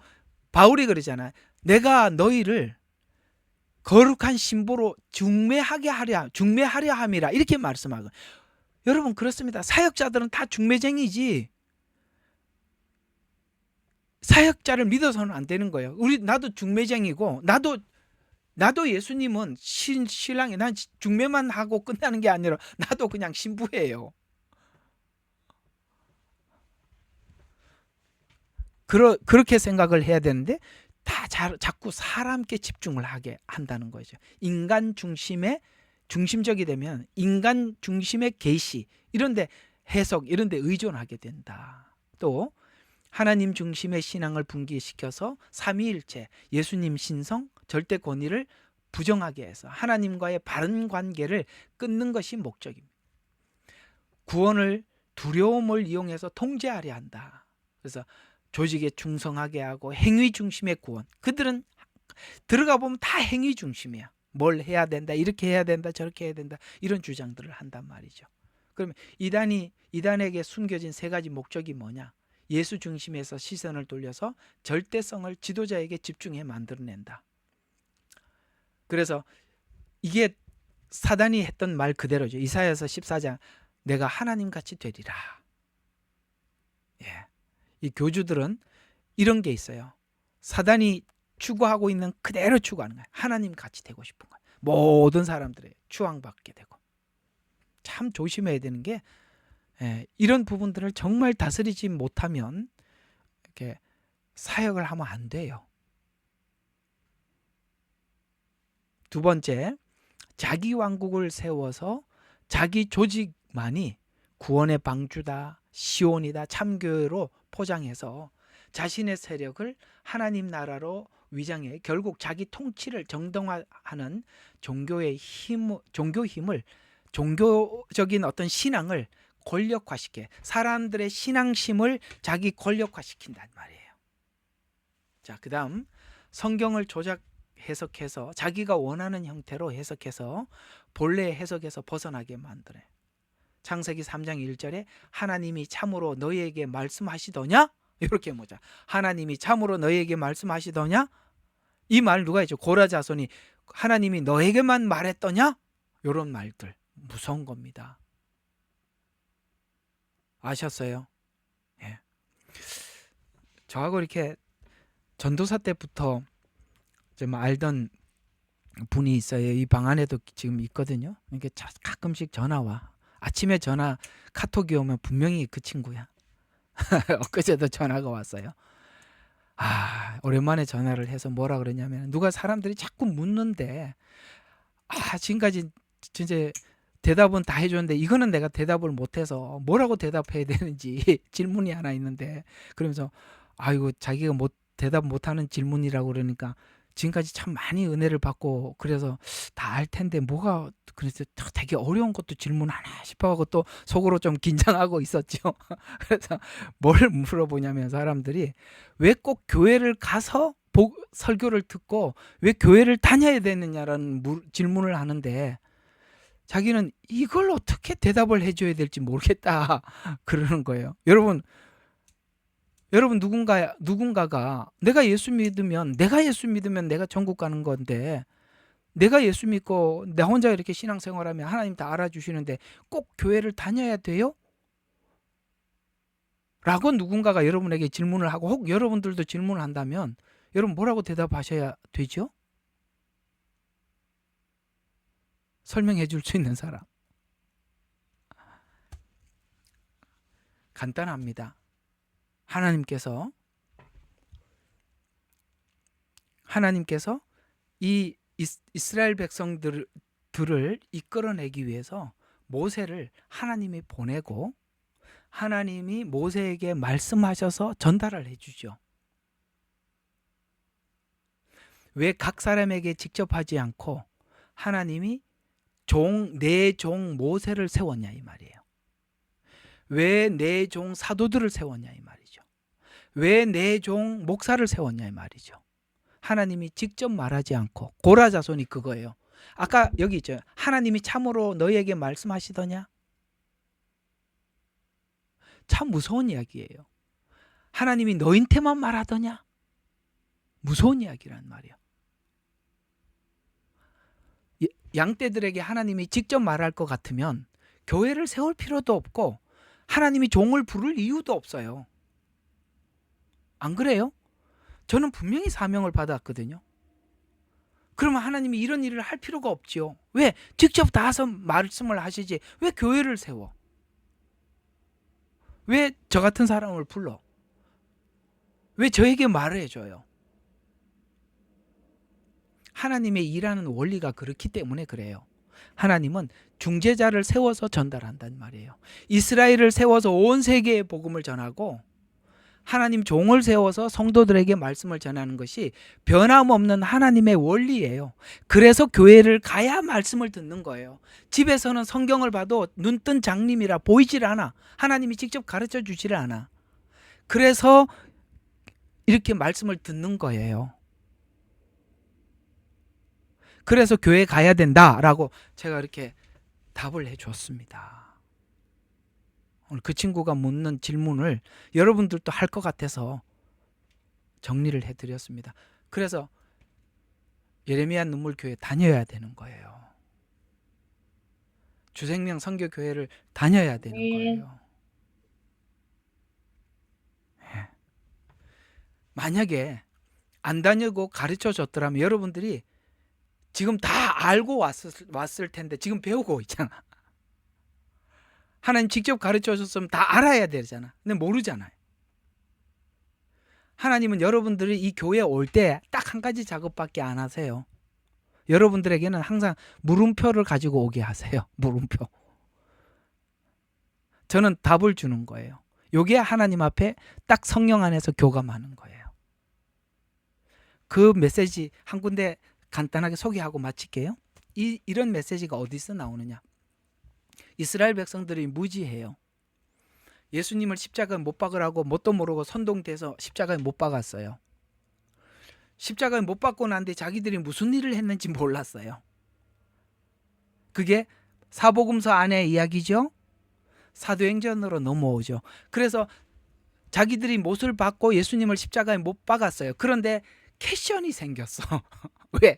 바울이 그러잖아요. 내가 너희를 거룩한 신부로 중매하려 함이라 이렇게 말씀하고. 여러분 그렇습니다. 사역자들은 다 중매쟁이지. 사역자를 믿어서는 안 되는 거예요. 나도 중매쟁이고 나도 예수님은 신랑이 난 중매만 하고 끝나는 게 아니라 나도 그냥 신부예요. 그렇게 생각을 해야 되는데 다 자꾸 사람께 집중을 하게 한다는 거죠. 인간 중심적이 되면 인간 중심의 계시 이런데 해석 이런데 의존하게 된다. 또 하나님 중심의 신앙을 붕괴시켜서 삼위일체 예수님 신성 절대 권위를 부정하게 해서 하나님과의 바른 관계를 끊는 것이 목적입니다. 구원을 두려움을 이용해서 통제하려 한다. 그래서 조직에 충성하게 하고 행위 중심의 구원. 그들은 들어가 보면 다 행위 중심이야. 뭘 해야 된다, 이렇게 해야 된다, 저렇게 해야 된다 이런 주장들을 한단 말이죠. 그러면 이단에게 숨겨진 세 가지 목적이 뭐냐? 예수 중심에서 시선을 돌려서 절대성을 지도자에게 집중해 만들어낸다. 그래서 이게 사단이 했던 말 그대로죠. 이사야서 14장 내가 하나님같이 되리라. 예. 이 교주들은 이런 게 있어요. 사단이 추구하고 있는 그대로 추구하는 거예요. 하나님같이 되고 싶은 거예요. 모든 사람들의 추앙받게 되고. 참 조심해야 되는 게 이런 부분들을 정말 다스리지 못하면 이렇게 사역을 하면 안 돼요. 두 번째, 자기 왕국을 세워서 자기 조직만이 구원의 방주다, 시온이다, 참교회로 포장해서 자신의 세력을 하나님 나라로 위장해 결국 자기 통치를 정당화하는 종교의 힘, 종교적인 어떤 신앙을 권력화시켜 사람들의 신앙심을 자기 권력화시킨단 말이에요. 자, 그다음 성경을 조작 해석해서 자기가 원하는 형태로 해석해서 본래 해석에서 벗어나게 만드네. 창세기 3장 1절에 하나님이 참으로 너희에게 말씀하시더냐? 이렇게 보자. 하나님이 참으로 너희에게 말씀하시더냐? 이 말 누가 했죠? 고라 자손이 하나님이 너에게만 말했더냐? 이런 말들 무서운 겁니다. 아셨어요? 예. 저하고 이렇게 전도사 때부터 좀 알던 분이 있어요. 이 방 안에도 지금 있거든요. 이게 가끔씩 전화 와. 아침에 전화 카톡이 오면 분명히 그 친구야. 엊그제도 전화가 왔어요. 오랜만에 전화를 해서 뭐라 그러냐면 누가 사람들이 자꾸 묻는데 지금까지 진짜 대답은 다 해줬는데 이거는 내가 대답을 못해서 뭐라고 대답해야 되는지 질문이 하나 있는데 그러면서 이거 자기가 대답 못하는 질문이라고 그러니까 지금까지 참 많이 은혜를 받고 그래서 다 알 텐데 뭐가 그래서 되게 어려운 것도 질문하나 싶어하고 또 속으로 좀 긴장하고 있었죠. 그래서 뭘 물어보냐면 사람들이 왜 꼭 교회를 가서 설교를 듣고 왜 교회를 다녀야 되느냐라는 질문을 하는데 자기는 이걸 어떻게 대답을 해줘야 될지 모르겠다 그러는 거예요. 여러분 누군가가 내가 예수 믿으면 내가 전국 가는 건데 내가 예수 믿고 나 혼자 이렇게 신앙생활하면 하나님 다 알아주시는데 꼭 교회를 다녀야 돼요? 라고 누군가가 여러분에게 질문을 하고 혹 여러분들도 질문을 한다면 여러분 뭐라고 대답하셔야 되죠? 설명해 줄 수 있는 사람. 간단합니다. 하나님께서 이 이스라엘 백성들을 이끌어내기 위해서 모세를 하나님이 보내고 하나님이 모세에게 말씀하셔서 전달을 해주죠. 왜 각 사람에게 직접 하지 않고 하나님이 내 종 모세를 세웠냐 이 말이에요. 왜 내 종 사도들을 세웠냐 이 말이죠. 왜 내 종 목사를 세웠냐 이 말이죠. 하나님이 직접 말하지 않고 고라 자손이 그거예요. 아까 여기 있죠. 하나님이 참으로 너희에게 말씀하시더냐? 참 무서운 이야기예요. 하나님이 너희한테만 말하더냐? 무서운 이야기란 말이에요. 양떼들에게 하나님이 직접 말할 것 같으면 교회를 세울 필요도 없고 하나님이 종을 부를 이유도 없어요. 안 그래요? 저는 분명히 사명을 받았거든요. 그러면 하나님이 이런 일을 할 필요가 없지요. 왜? 직접 나와서 말씀을 하시지. 왜 교회를 세워? 왜 저 같은 사람을 불러? 왜 저에게 말을 해줘요? 하나님의 일하는 원리가 그렇기 때문에 그래요. 하나님은 중재자를 세워서 전달한단 말이에요. 이스라엘을 세워서 온 세계에 복음을 전하고 하나님 종을 세워서 성도들에게 말씀을 전하는 것이 변함없는 하나님의 원리예요. 그래서 교회를 가야 말씀을 듣는 거예요. 집에서는 성경을 봐도 눈뜬 장님이라 보이질 않아. 하나님이 직접 가르쳐 주지를 않아. 그래서 이렇게 말씀을 듣는 거예요. 그래서 교회 가야 된다라고 제가 이렇게 답을 해줬습니다. 오늘 그 친구가 묻는 질문을 여러분들도 할 것 같아서 정리를 해드렸습니다. 그래서 예레미야 눈물교회 다녀야 되는 거예요. 주생명 선교교회를 다녀야 되는 아멘. 거예요. 예. 만약에 안 다니고 가르쳐 줬더라면 여러분들이 지금 다 알고 왔을 텐데 지금 배우고 있잖아. 하나님 직접 가르쳐 줬으면 다 알아야 되잖아. 근데 모르잖아요. 하나님은 여러분들이 이 교회에 올 때 딱 한 가지 작업밖에 안 하세요. 여러분들에게는 항상 물음표를 가지고 오게 하세요. 물음표. 저는 답을 주는 거예요. 요게 하나님 앞에 딱 성령 안에서 교감하는 거예요. 그 메시지 한 군데 간단하게 소개하고 마칠게요. 이런 메시지가 어디서 나오느냐? 이스라엘 백성들이 무지해요. 예수님을 십자가에 못 박으라고 뭣도 모르고 선동돼서 십자가에 못 박았어요. 십자가에 못 박고 난 뒤에 자기들이 무슨 일을 했는지 몰랐어요. 그게 사복음서 안의 이야기죠. 사도행전으로 넘어오죠. 그래서 자기들이 못을 받고 예수님을 십자가에 못 박았어요. 그런데 퀘션이 생겼어. 왜?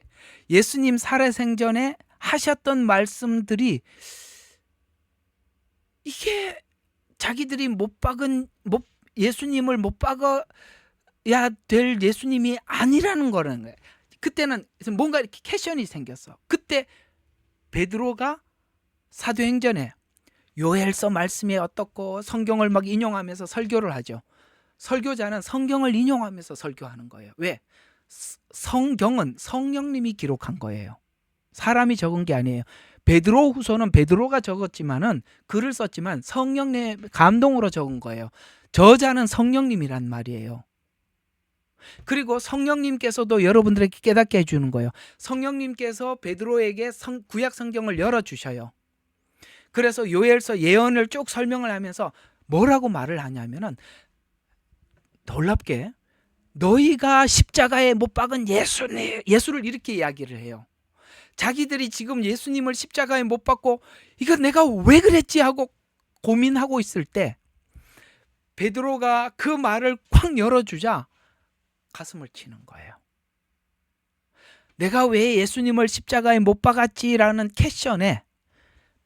예수님 살아생전에 하셨던 말씀들이 이게 자기들이 예수님을 못 박아야 될 예수님이 아니라는 거라는 거예요. 그때는 뭔가 이렇게 퀘션이 생겼어. 그때 베드로가 사도행전에 요엘서 말씀이 어떻고 성경을 막 인용하면서 설교를 하죠. 설교자는 성경을 인용하면서 설교하는 거예요. 왜? 성경은 성령님이 기록한 거예요. 사람이 적은 게 아니에요. 베드로 후서는 베드로가 적었지만은 글을 썼지만 성령의 감동으로 적은 거예요. 저자는 성령님이란 말이에요. 그리고 성령님께서도 여러분들에게 깨닫게 해주는 거예요. 성령님께서 베드로에게 구약 성경을 열어주셔요. 그래서 요엘서 예언을 쭉 설명을 하면서 뭐라고 말을 하냐면은 놀랍게 너희가 십자가에 못 박은 예수를 이렇게 이야기를 해요. 자기들이 지금 예수님을 십자가에 못 박고 이거 내가 왜 그랬지 하고 고민하고 있을 때 베드로가 그 말을 콱 열어주자 가슴을 치는 거예요. 내가 왜 예수님을 십자가에 못 박았지라는 퀘션에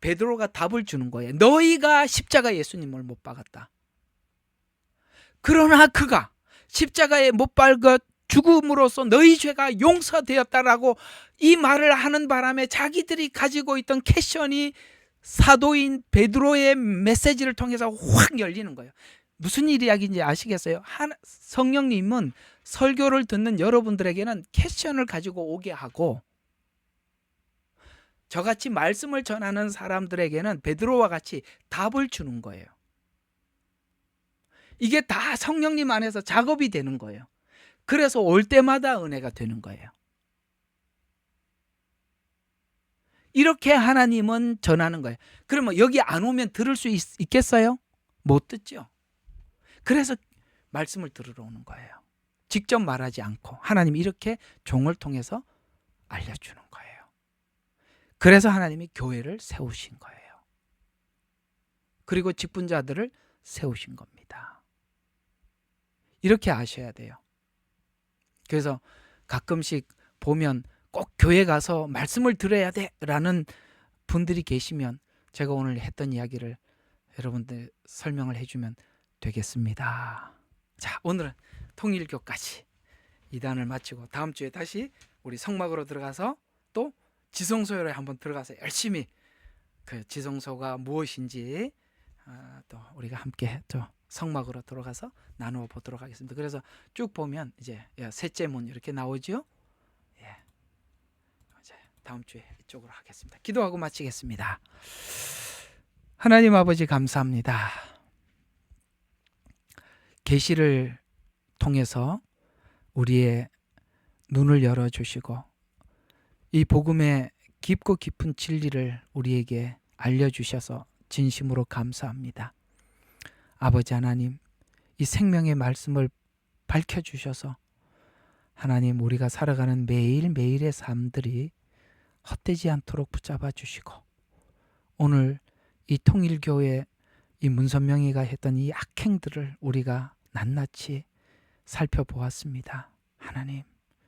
베드로가 답을 주는 거예요. 너희가 십자가에 예수님을 못 박았다. 그러나 그가 십자가에 못 박아 죽음으로써 너희 죄가 용서되었다라고 이 말을 하는 바람에 자기들이 가지고 있던 퀘션이 사도인 베드로의 메시지를 통해서 확 열리는 거예요. 무슨 이야기인지 아시겠어요? 성령님은 설교를 듣는 여러분들에게는 퀘션을 가지고 오게 하고 저같이 말씀을 전하는 사람들에게는 베드로와 같이 답을 주는 거예요. 이게 다 성령님 안에서 작업이 되는 거예요. 그래서 올 때마다 은혜가 되는 거예요. 이렇게 하나님은 전하는 거예요. 그러면 여기 안 오면 들을 수 있겠어요? 못 듣죠. 그래서 말씀을 들으러 오는 거예요. 직접 말하지 않고 하나님 이렇게 종을 통해서 알려주는 거예요. 그래서 하나님이 교회를 세우신 거예요. 그리고 직분자들을 세우신 겁니다. 이렇게 아셔야 돼요. 그래서 가끔씩 보면 꼭 교회 가서 말씀을 들어야 돼라는 분들이 계시면 제가 오늘 했던 이야기를 여러분들 설명을 해주면 되겠습니다. 자, 오늘은 통일교까지 2단을 마치고 다음 주에 다시 우리 성막으로 들어가서 또 지성소에 한번 들어가서 열심히 그 지성소가 무엇인지 또 우리가 함께 또 성막으로 들어가서 나누어 보도록 하겠습니다. 그래서 쭉 보면 이제 셋째 문 이렇게 나오죠. 예. 이제 다음 주에 이쪽으로 하겠습니다. 기도하고 마치겠습니다. 하나님 아버지 감사합니다. 계시를 통해서 우리의 눈을 열어주시고 이 복음의 깊고 깊은 진리를 우리에게 알려주셔서 진심으로 감사합니다. 아버지 하나님, 이 생명의 말씀을 밝혀주셔서 하나님 우리가 살아가는 매일매일의 삶들이 헛되지 않도록 붙잡아 주시고 오늘 이 통일교회 이 문선명이가 했던 이 악행들을 우리가 낱낱이 살펴보았습니다. 하나님,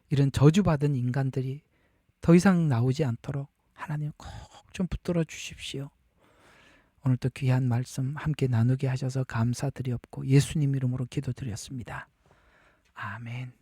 이런 저주받은 인간들이 더 이상 나오지 않도록 하나님 꼭 좀 붙들어 주십시오. 오늘도 귀한 말씀 함께 나누게 하셔서 감사드리옵고 예수님 이름으로 기도드렸습니다. 아멘.